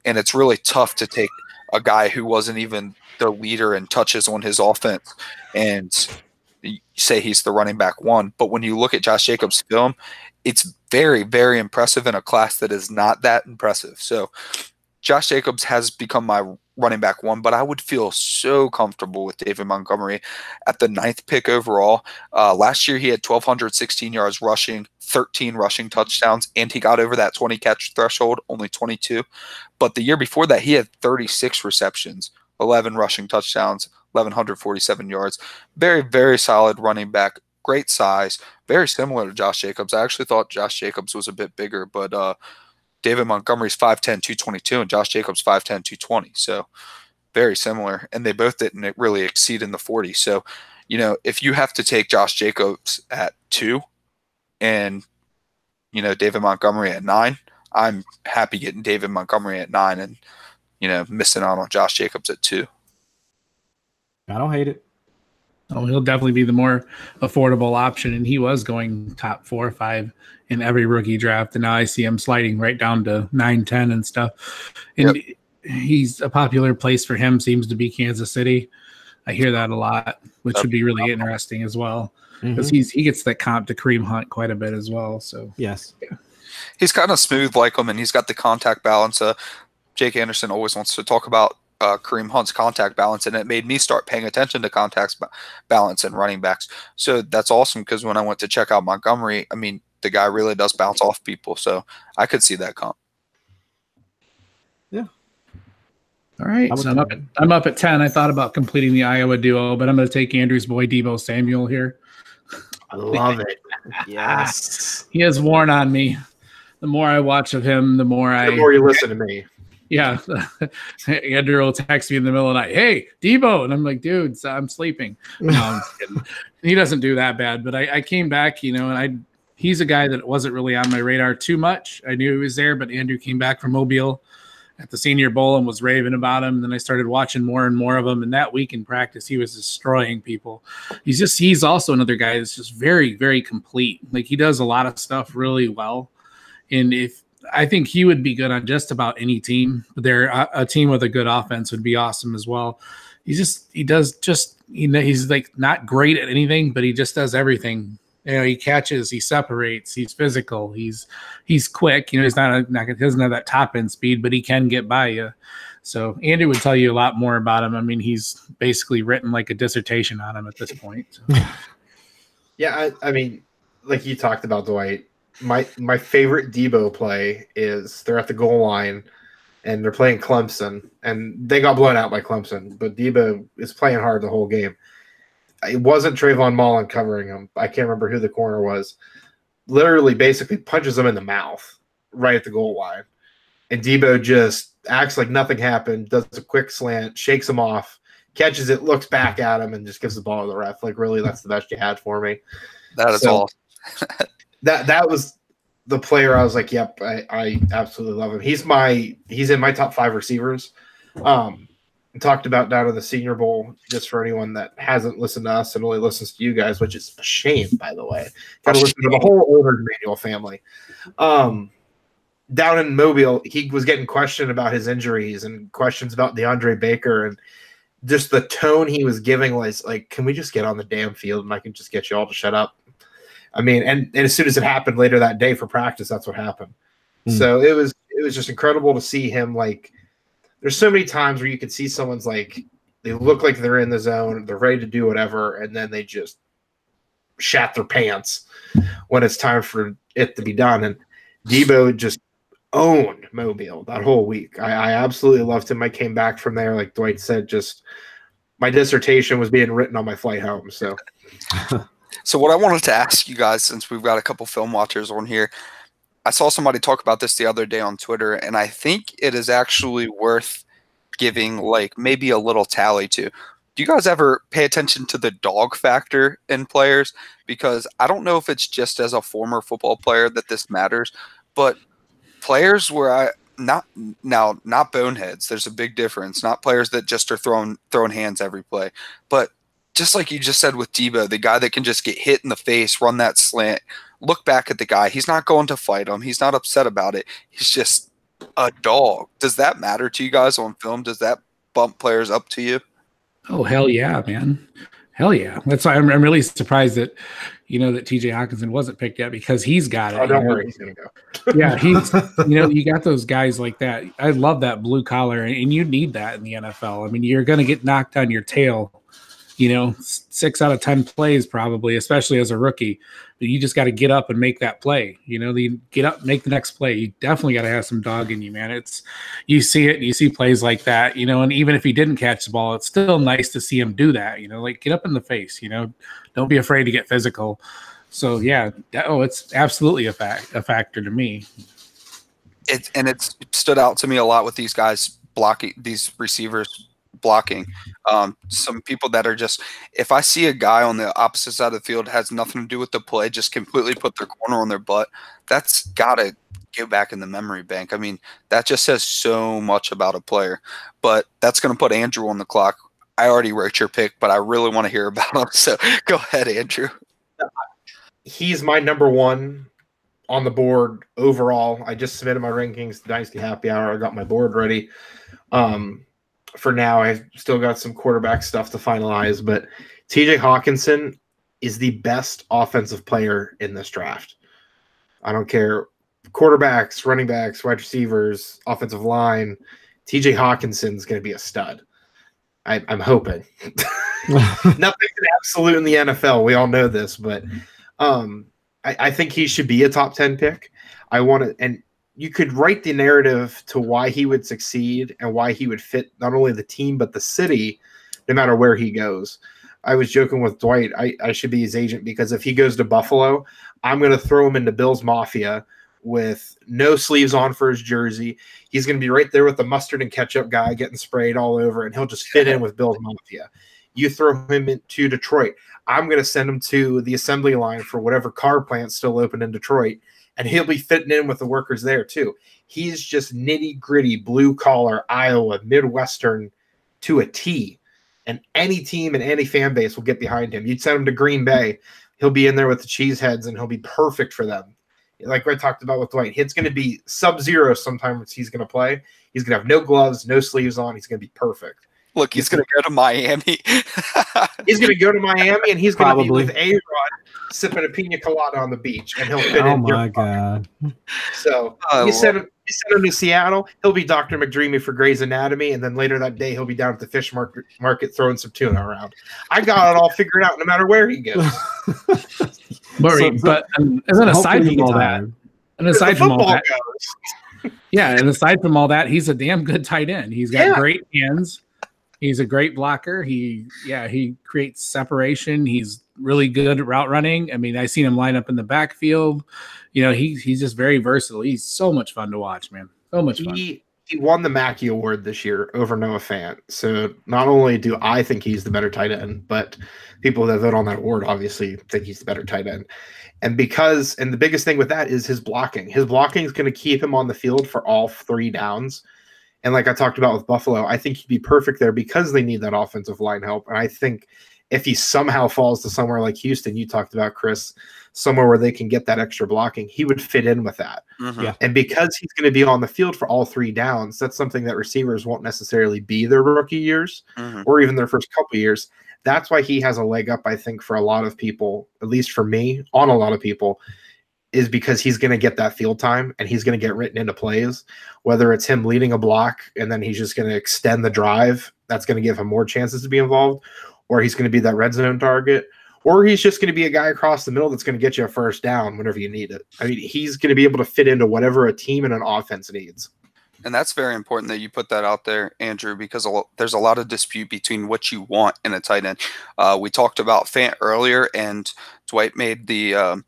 And it's really tough to take a guy who wasn't even the leader in touches on his offense and say he's the running back 1. But when you look at Josh Jacobs' film, it's very, very impressive in a class that is not that impressive. So Josh Jacobs has become my running back 1, but I would feel so comfortable with David Montgomery at the 9th pick overall. Last year, he had 1,216 yards rushing, 13 rushing touchdowns, and he got over that 20-catch threshold, only 22. But the year before that, he had 36 receptions, 11 rushing touchdowns, 1,147 yards. Very, very solid running back, great size, very similar to Josh Jacobs. I actually thought Josh Jacobs was a bit bigger, but David Montgomery's 5'10", 222, and Josh Jacobs 5'10", 220. So very similar, and they both didn't really exceed in the 40. So, if you have to take Josh Jacobs at 2 and, David Montgomery at 9, I'm happy getting David Montgomery at 9 and, missing out on Josh Jacobs at 2. I don't hate it. Oh, he'll definitely be the more affordable option, and he was going top 4 or 5 in every rookie draft, and now I see him sliding right down to 9, 10 and stuff. And he's a popular place for him seems to be Kansas City. I hear that a lot, which would be really interesting as well, because he gets that comp to Kareem Hunt quite a bit as well. So yes, he's kind of smooth like him, and he's got the contact balance. Jake Anderson always wants to talk about Kareem Hunt's contact balance, and it made me start paying attention to contact balance and running backs. So that's awesome, because when I went to check out Montgomery, I mean, the guy really does bounce off people, so I could see that comp. Yeah. All right, so I'm up at 10. I thought about completing the Iowa duo, but I'm going to take Andrew's boy Deebo Samuel here. I love it. Yes. He has worn on me. The more I watch of him, the more you listen to me. Yeah. Andrew will text me in the middle of the night, hey, Debo. And I'm like, dude, I'm sleeping. No, I'm just kidding. He doesn't do that bad. But I came back, and he's a guy that wasn't really on my radar too much. I knew he was there, but Andrew came back from Mobile at the Senior Bowl and was raving about him. And then I started watching more and more of him. And that week in practice, he was destroying people. He's also another guy that's just very, very complete. Like, he does a lot of stuff really well. And I think he would be good on just about any team. A team with a good offense would be awesome as well. He's like not great at anything, but he just does everything. He catches, he separates, he's physical, he's quick. He's he doesn't have that top end speed, but he can get by you. So Andy would tell you a lot more about him. I mean, he's basically written like a dissertation on him at this point. So. Yeah, I mean, like you talked about, Dwight. My favorite Debo play is they're at the goal line and they're playing Clemson, and they got blown out by Clemson, but Debo is playing hard the whole game. It wasn't Trayvon Mullen covering him. I can't remember who the corner was. Literally, basically punches him in the mouth right at the goal line. And Debo just acts like nothing happened, does a quick slant, shakes him off, catches it, looks back at him, and just gives the ball to the ref. Like, really, that's the best you had for me. That is all. That was the player I was like, yep, I absolutely love him. He's in my top 5 receivers. Talked about down in the Senior Bowl, just for anyone that hasn't listened to us and only listens to you guys, which is a shame, by the way. Got to listen to the whole Older Manual family. Down in Mobile, he was getting questioned about his injuries and questions about DeAndre Baker, and just the tone he was giving was like, can we just get on the damn field and I can just get you all to shut up? I mean, and as soon as it happened later that day for practice, that's what happened. So it was just incredible to see him. Like, there's so many times where you could see someone's like, they look like they're in the zone, they're ready to do whatever, and then they just shat their pants when it's time for it to be done. And Debo just owned Mobile that whole week. I absolutely loved him. I came back from there, like Dwight said, just my dissertation was being written on my flight home. So what I wanted to ask you guys, since we've got a couple film watchers on here, I saw somebody talk about this the other day on Twitter, and I think it is actually worth giving like maybe a little tally to. Do you guys ever pay attention to the dog factor in players? Because I don't know if it's just as a former football player that this matters, but players where not boneheads, there's a big difference. Not players that just are throwing hands every play, but just like you just said with Debo, the guy that can just get hit in the face, run that slant, look back at the guy. He's not going to fight him. He's not upset about it. He's just a dog. Does that matter to you guys on film? Does that bump players up to you? Oh, hell yeah, man. Hell yeah. That's why I'm really surprised that, that TJ Hawkinson wasn't picked yet, because he's got it. Oh, don't worry. He's going to go. Yeah, he's, you got those guys like that. I love that blue collar, and you need that in the NFL. I mean, you're going to get knocked on your tail, 6 out of 10 plays probably, especially as a rookie. But you just got to get up and make that play. Get up, make the next play. You definitely got to have some dog in you, man. You see it, you see plays like that, and even if he didn't catch the ball, it's still nice to see him do that. Like, get up in the face. Don't be afraid to get physical. So yeah, it's absolutely a factor to me. It stood out to me a lot with these guys blocking, these receivers blocking. Some people that are just, if I see a guy on the opposite side of the field has nothing to do with the play, just completely put their corner on their butt, that's got to go back in the memory bank. I mean, that just says so much about a player. But that's going to put Andrew on the clock. I already wrote your pick, but I really want to hear about him. So go ahead, Andrew. He's my number 1 on the board overall. I just submitted my rankings to Dynasty Happy Hour. I got my board ready. For now, I've still got some quarterback stuff to finalize, but TJ Hawkinson is the best offensive player in this draft. I don't care. Quarterbacks, running backs, wide receivers, offensive line. TJ Hawkinson's going to be a stud. I'm hoping. Nothing's absolute in the NFL. We all know this, but I think he should be a top 10 pick. And you could write the narrative to why he would succeed and why he would fit not only the team but the city, no matter where he goes. I was joking with Dwight. I should be his agent, because if he goes to Buffalo, I'm going to throw him into Bills Mafia with no sleeves on for his jersey. He's going to be right there with the mustard and ketchup guy getting sprayed all over, and he'll just fit in with Bill's Mafia. You throw him into Detroit. I'm going to send him to the assembly line for whatever car plant's still open in Detroit, and he'll be fitting in with the workers there too. He's just nitty-gritty, blue-collar, Iowa, Midwestern to a T. And any team and any fan base will get behind him. You'd send him to Green Bay. He'll be in there with the cheeseheads, and he'll be perfect for them. Like I talked about with Dwight, it's going to be sub-zero sometimes he's going to play. He's going to have no gloves, no sleeves on. He's going to be perfect. Look, he's going to go to Miami. He's going to go to Miami, and he's going to be with A-Rod sipping a pina colada on the beach, and he'll fit in. Oh, my God. So you send him to Seattle, he'll be Dr. McDreamy for Grey's Anatomy, and then later that day, he'll be down at the fish market throwing some tuna around. I got it all figured out no matter where he goes. But and then aside from all that, and aside from all that, he's a damn good tight end. He's got great hands. He's a great blocker. He creates separation. He's really good at route running. I mean, I seen him line up in the backfield. You know, he's just very versatile. He's so much fun to watch, man. So much fun. He won the Mackey Award this year over Noah Fant. So not only do I think he's the better tight end, but people that vote on that award obviously think he's the better tight end. And the biggest thing with that is his blocking. His blocking is going to keep him on the field for all 3 downs. And like I talked about with Buffalo, I think he'd be perfect there because they need that offensive line help. And I think if he somehow falls to somewhere like Houston, you talked about, Chris, somewhere where they can get that extra blocking, he would fit in with that. Mm-hmm. Yeah. And because he's going to be on the field for all 3 downs, that's something that receivers won't necessarily be their rookie years or even their first couple years. That's why he has a leg up, I think, for a lot of people, at least for me, on a lot of people, is because he's going to get that field time and he's going to get written into plays, whether it's him leading a block and then he's just going to extend the drive. That's going to give him more chances to be involved, or he's going to be that red zone target, or he's just going to be a guy across the middle that's going to get you a first down whenever you need it. I mean, he's going to be able to fit into whatever a team and an offense needs. And that's very important that you put that out there, Andrew, because there's a lot of dispute between what you want in a tight end. We talked about Fant earlier, and Dwight made the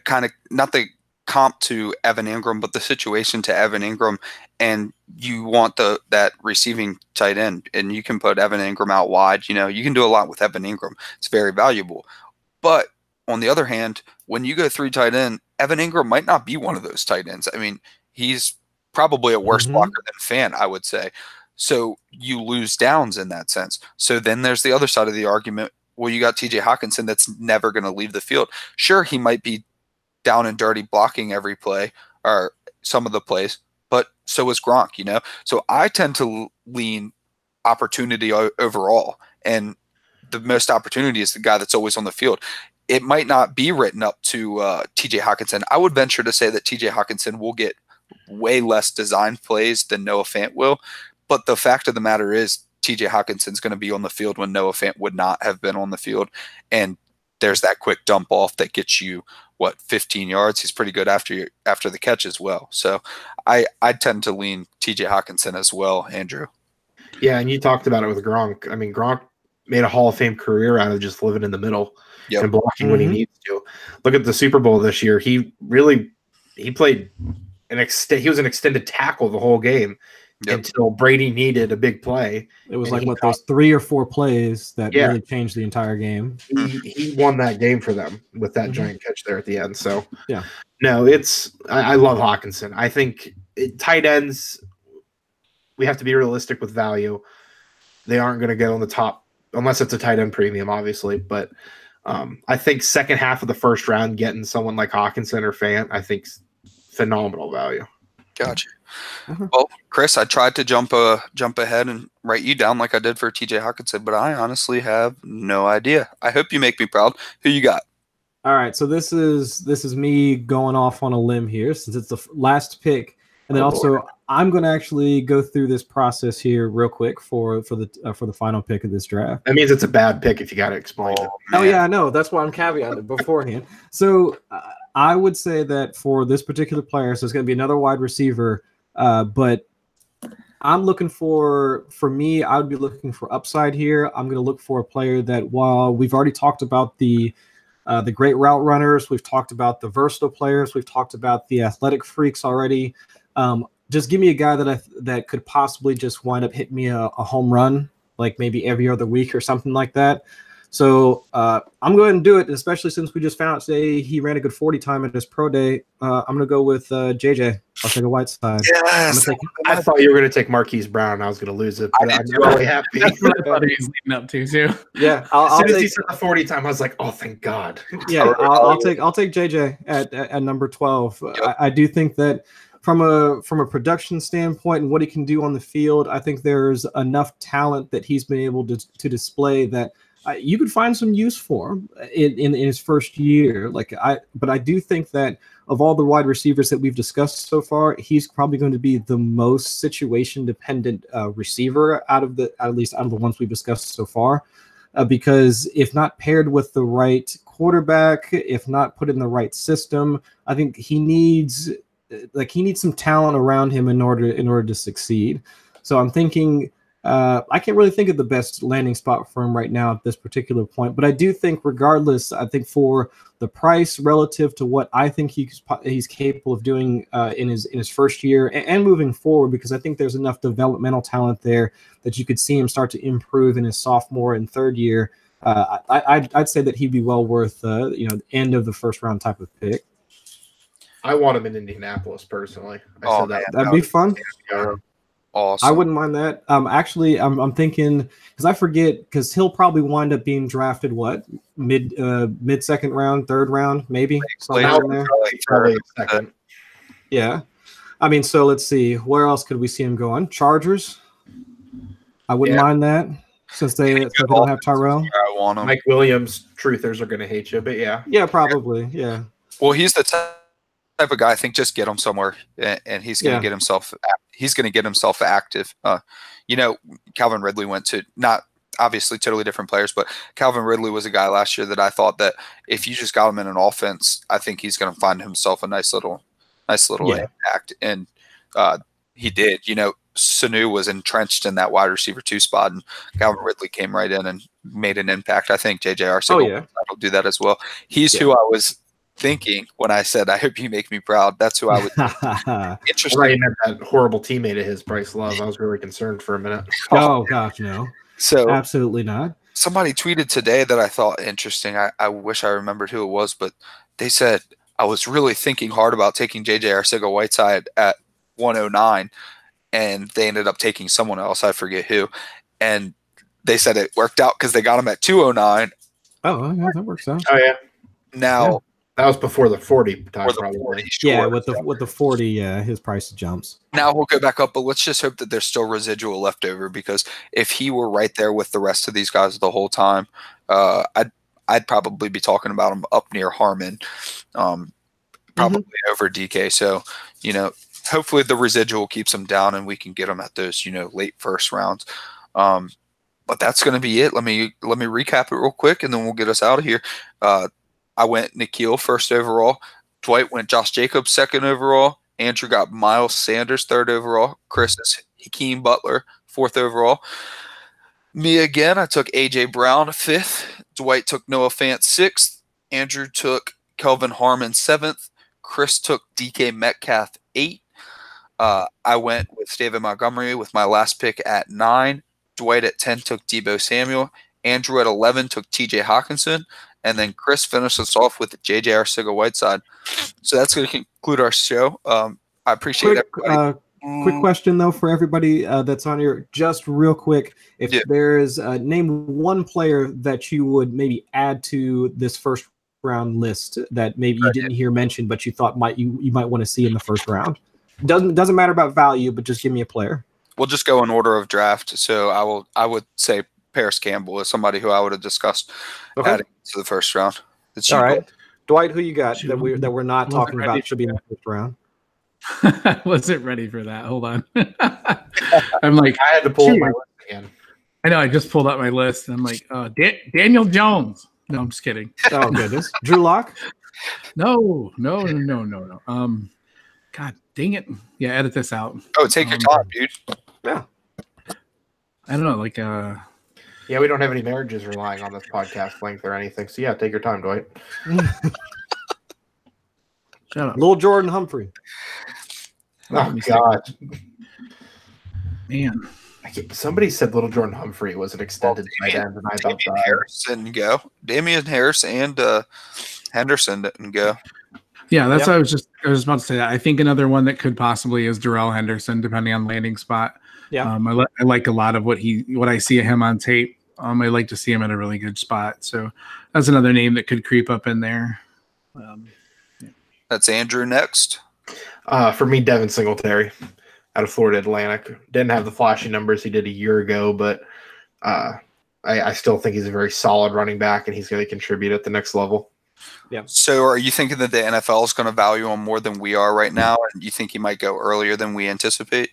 kind of, not the comp to Evan Ingram, but the situation to Evan Ingram, and you want that receiving tight end, and you can put Evan Ingram out wide. You know, you can do a lot with Evan Ingram. It's very valuable. But on the other hand, when you go 3 tight end, Evan Ingram might not be one of those tight ends. I mean, he's probably a worse blocker than Fant, I would say. So you lose downs in that sense. So then there's the other side of the argument. Well, you got TJ Hawkinson that's never going to leave the field. Sure, he might be down and dirty blocking every play or some of the plays, but so is Gronk, you know? So I tend to lean opportunity overall, and the most opportunity is the guy that's always on the field. It might not be written up to TJ Hawkinson. I would venture to say that TJ Hawkinson will get way less design plays than Noah Fant will, but the fact of the matter is TJ Hawkinson's going to be on the field when Noah Fant would not have been on the field, and there's that quick dump off that gets you 15 yards. He's pretty good after the catch as well. So I tend to lean TJ Hawkinson as well, Andrew. Yeah, and you talked about it with Gronk. I mean, Gronk made a Hall of Fame career out of just living in the middle and blocking when he needs to. Look at the Super Bowl this year. He played he was an extended tackle the whole game until Brady needed a big play. It was like those 3 or 4 plays that really changed the entire game. He won that game for them with that giant catch there at the end. So no, I love Hawkinson. I think tight ends, we have to be realistic with value. They aren't going to go on the top unless it's a tight end premium, obviously. But I think second half of the first round, getting someone like Hawkinson or Fant, I think phenomenal value. Gotcha. Well, Chris, I tried to jump ahead and write you down like I did for TJ Hawkinson, but I honestly have no idea. I hope you make me proud. Who you got? All right, so this is me going off on a limb here since it's the last pick, and then I'm going to actually go through this process here real quick for the final pick of this draft. That means it's a bad pick if you got to explain it. Oh yeah, I know. That's why I'm caveating beforehand. So I would say that for this particular player, so it's going to be another wide receiver, but I'm looking for me, I would be looking for upside here. I'm going to look for a player that, while we've already talked about the the great route runners. We've talked about the versatile players. We've talked about the athletic freaks already. Just give me a guy that could possibly just wind up hitting me a home run, like maybe every other week or something like that. So I'm going to do it, especially since we just found out today he ran a good 40 time at his pro day. I'm going to go with JJ. I'll take a Whiteside. Yes. I thought you were going to take Marquise Brown. And I was going to lose it, but I'm really happy. That's what I thought he was leading up to too. Yeah, as soon as he said the 40 time, I was like, oh, thank God. Yeah, I'll take JJ at number 12. Yep. I do think that from a production standpoint and what he can do on the field, I think there's enough talent that he's been able to display that you could find some use for him in his first year. But I do think that of all the wide receivers that we've discussed so far, he's probably going to be the most situation dependent receiver at least out of the ones we've discussed so far. Because if not paired with the right quarterback, if not put in the right system, I think he needs some talent around him in order to succeed. So I'm thinking I can't really think of the best landing spot for him right now at this particular point, but I do think regardless, I think for the price relative to what I think he's capable of doing in his first year and moving forward, because I think there's enough developmental talent there that you could see him start to improve in his sophomore and third year. I'd say that he'd be well worth end of the first round type of pick. I want him in Indianapolis personally. I said that'd be fun. Awesome. I wouldn't mind that. Actually, I'm thinking because I forget because he'll probably wind up being drafted mid second round, third round, maybe somewhere in there. Probably second. Yeah, I mean, so let's see where else could we see him going? Chargers. I wouldn't mind that since they don't have Tyrell. I want him. Mike Williams truthers are going to hate you, but yeah. Yeah, probably. Yeah. Well, he's the type of guy. I think just get him somewhere, and he's going to get himself. He's going to get himself active. Calvin Ridley went to not obviously totally different players, but Calvin Ridley was a guy last year that I thought that if you just got him in an offense, I think he's going to find himself a nice little impact, and he did. Sanu was entrenched in that wide receiver 2 spot, and Calvin Ridley came right in and made an impact. I think J.J. Arcega will do that as well. He's who I was thinking when I said I hope you make me proud. That's who I would. Interesting. Right, that horrible teammate of his, Bryce Love. I was really concerned for a minute. Oh gosh, no. So absolutely not. Somebody tweeted today that I thought interesting. I wish I remembered who it was, but they said I was really thinking hard about taking J.J. Arcega-Whiteside at 109, and they ended up taking someone else. I forget who, and they said it worked out because they got him at 209. Oh yeah, that works out. Oh yeah. Now. Yeah. That was before the 40 time, probably. 40, sure. Yeah, with the 40, his price jumps. Now we'll go back up, but let's just hope that there's still residual left over, because if he were right there with the rest of these guys the whole time, I'd probably be talking about him up near Harmon, probably over DK. So, hopefully the residual keeps him down and we can get him at those, late first rounds. But that's going to be it. Let me recap it real quick, and then we'll get us out of here. I went N'Keal first overall. Dwight went Josh Jacobs second overall. Andrew got Miles Sanders third overall. Chris is Hakeem Butler fourth overall. Me again, I took A.J. Brown fifth. Dwight took Noah Fant sixth. Andrew took Kelvin Harmon seventh. Chris took DK Metcalf eighth. I went with David Montgomery with my last pick at 9. Dwight at 10 took Deebo Samuel. Andrew at 11 took TJ Hawkinson. And then Chris finished us off with J.J. Arcega-Whiteside. So that's going to conclude our show. I appreciate everybody. Quick question, though, for everybody that's on here. Just real quick, if there is name one player that you would maybe add to this first round list that maybe you didn't hear mentioned, but you thought you might want to see in the first round. Doesn't matter about value, but just give me a player. We'll just go in order of draft. So I would say Paris Campbell is somebody who I would have discussed adding to the first round. All right, Dwight, who you got that we're not talking about should be in the first round? I wasn't ready for that. Hold on. I'm like, I had to pull up my list again. I know. I just pulled out my list, and I'm like, Daniel Jones. No, I'm just kidding. Oh goodness, Drew Lock. No. God dang it. Yeah, edit this out. Oh, take your time, dude. Yeah. I don't know, like Yeah, we don't have any marriages relying on this podcast length or anything. So yeah, take your time, Dwight. Shut up, Little Jordan Humphrey. Oh God, man. somebody said Little Jordan Humphrey was an extended tight end, and I about Damian died. Harris didn't go. Damian Harris and Henderson didn't go. Yeah, that's what I was about to say. That I think another one that could possibly is Darrell Henderson, depending on landing spot. Yeah, I like a lot of what I see of him on tape. I like to see him at a really good spot. So that's another name that could creep up in there. That's Andrew next. For me, Devin Singletary out of Florida Atlantic. Didn't have the flashy numbers he did a year ago, but I still think he's a very solid running back, and he's going to contribute at the next level. Yeah. So are you thinking that the NFL is going to value him more than we are right now, and you think he might go earlier than we anticipate?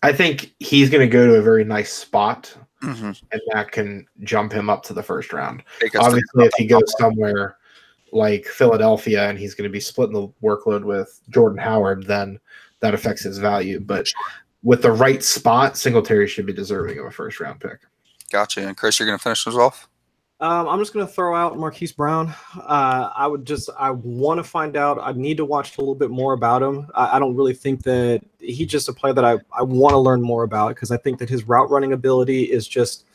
I think he's going to go to a very nice spot, Mm-hmm. and that can jump him up to the first round. Because Obviously, if he goes somewhere like Philadelphia and he's going to be splitting the workload with Jordan Howard, then that affects his value. But with the right spot, Singletary should be deserving of a first-round pick. Gotcha. And Chris, you're going to finish us off? I'm just going to throw out Marquise Brown. I want to find out. I need to watch a little bit more about him. I don't really think that he's just a player that I want to learn more about, because I think that his route running ability is just,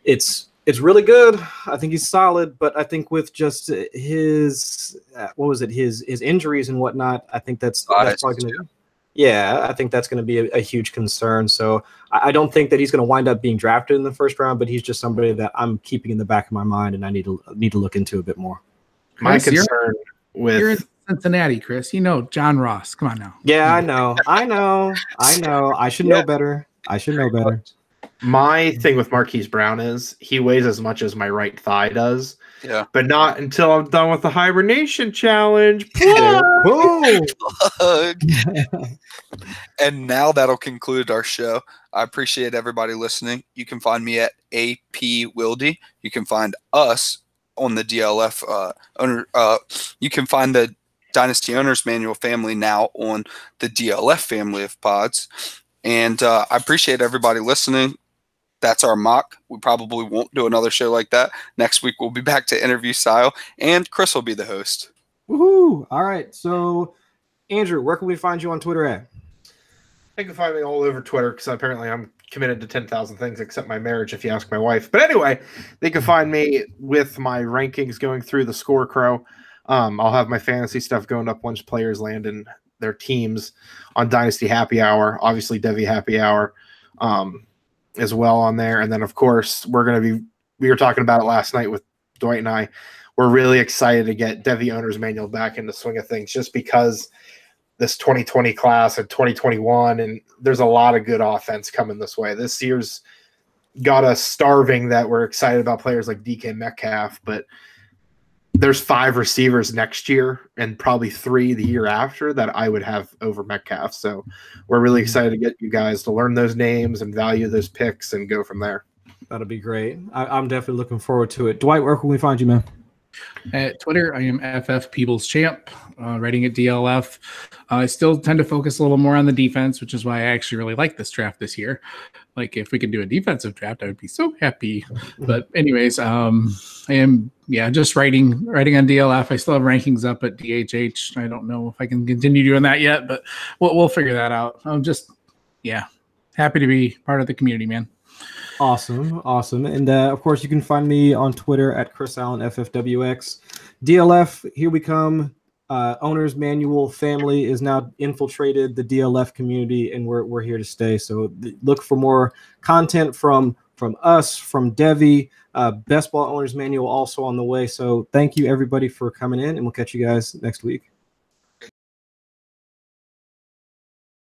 it's really good. I think he's solid, but I think with just his, his injuries and whatnot, I think that's probably going to, I think that's going to be a huge concern. So I don't think that he's going to wind up being drafted in the first round, but he's just somebody that I'm keeping in the back of my mind, and I need to look into a bit more. My Chris, concern with you're in Cincinnati, Chris. You know John Ross. Come on now. Yeah, I know. I should know better. My thing with Marquise Brown is he weighs as much as my right thigh does. Yeah. But not until I'm done with the hibernation challenge. Boom. And now that'll conclude our show. I appreciate everybody listening. You can find me at AP Wildy. You can find us on the DLF owner. You can find the Dynasty Owners Manual family now on the DLF family of pods. And I appreciate everybody listening. That's our mock. We probably won't do another show like that. Next week, we'll be back to interview style, and Chris will be the host. Woohoo! All right. So, Andrew, where can we find you on Twitter at? They can find me all over Twitter because apparently I'm committed to 10,000 things except my marriage, if you ask my wife. But anyway, they can find me with my rankings going through the Score Crow. I'll have my fantasy stuff going up once players land in their teams on Dynasty Happy Hour, obviously Devy Happy Hour as well on there. And then, of course, we were talking about it last night with Dwight and I. We're really excited to get Devy Owner's Manual back in the swing of things just because this 2020 class and 2021, and there's a lot of good offense coming this way. This year's got us starving that we're excited about players like DK Metcalf, but there's 5 receivers next year and probably 3 the year after that I would have over Metcalf. So we're really excited to get you guys to learn those names and value those picks and go from there. That'll be great. I'm definitely looking forward to it. Dwight, where can we find you, man? At Twitter, I am FF People's Champ, writing at DLF. I still tend to focus a little more on the defense, which is why I actually really like this draft this year. Like, if we could do a defensive draft, I would be so happy. But anyways, I am just writing on DLF. I still have rankings up at DHH. I don't know if I can continue doing that yet, but we'll figure that out. I'm just happy to be part of the community, man. Awesome. And of course, you can find me on Twitter at Chris Allen FFWX. DLF, here we come. Owner's Manual family is now infiltrated the DLF community, and we're here to stay. So look for more content from us, from Devy. Best Ball Owner's Manual also on the way. So thank you everybody for coming in, and we'll catch you guys next week.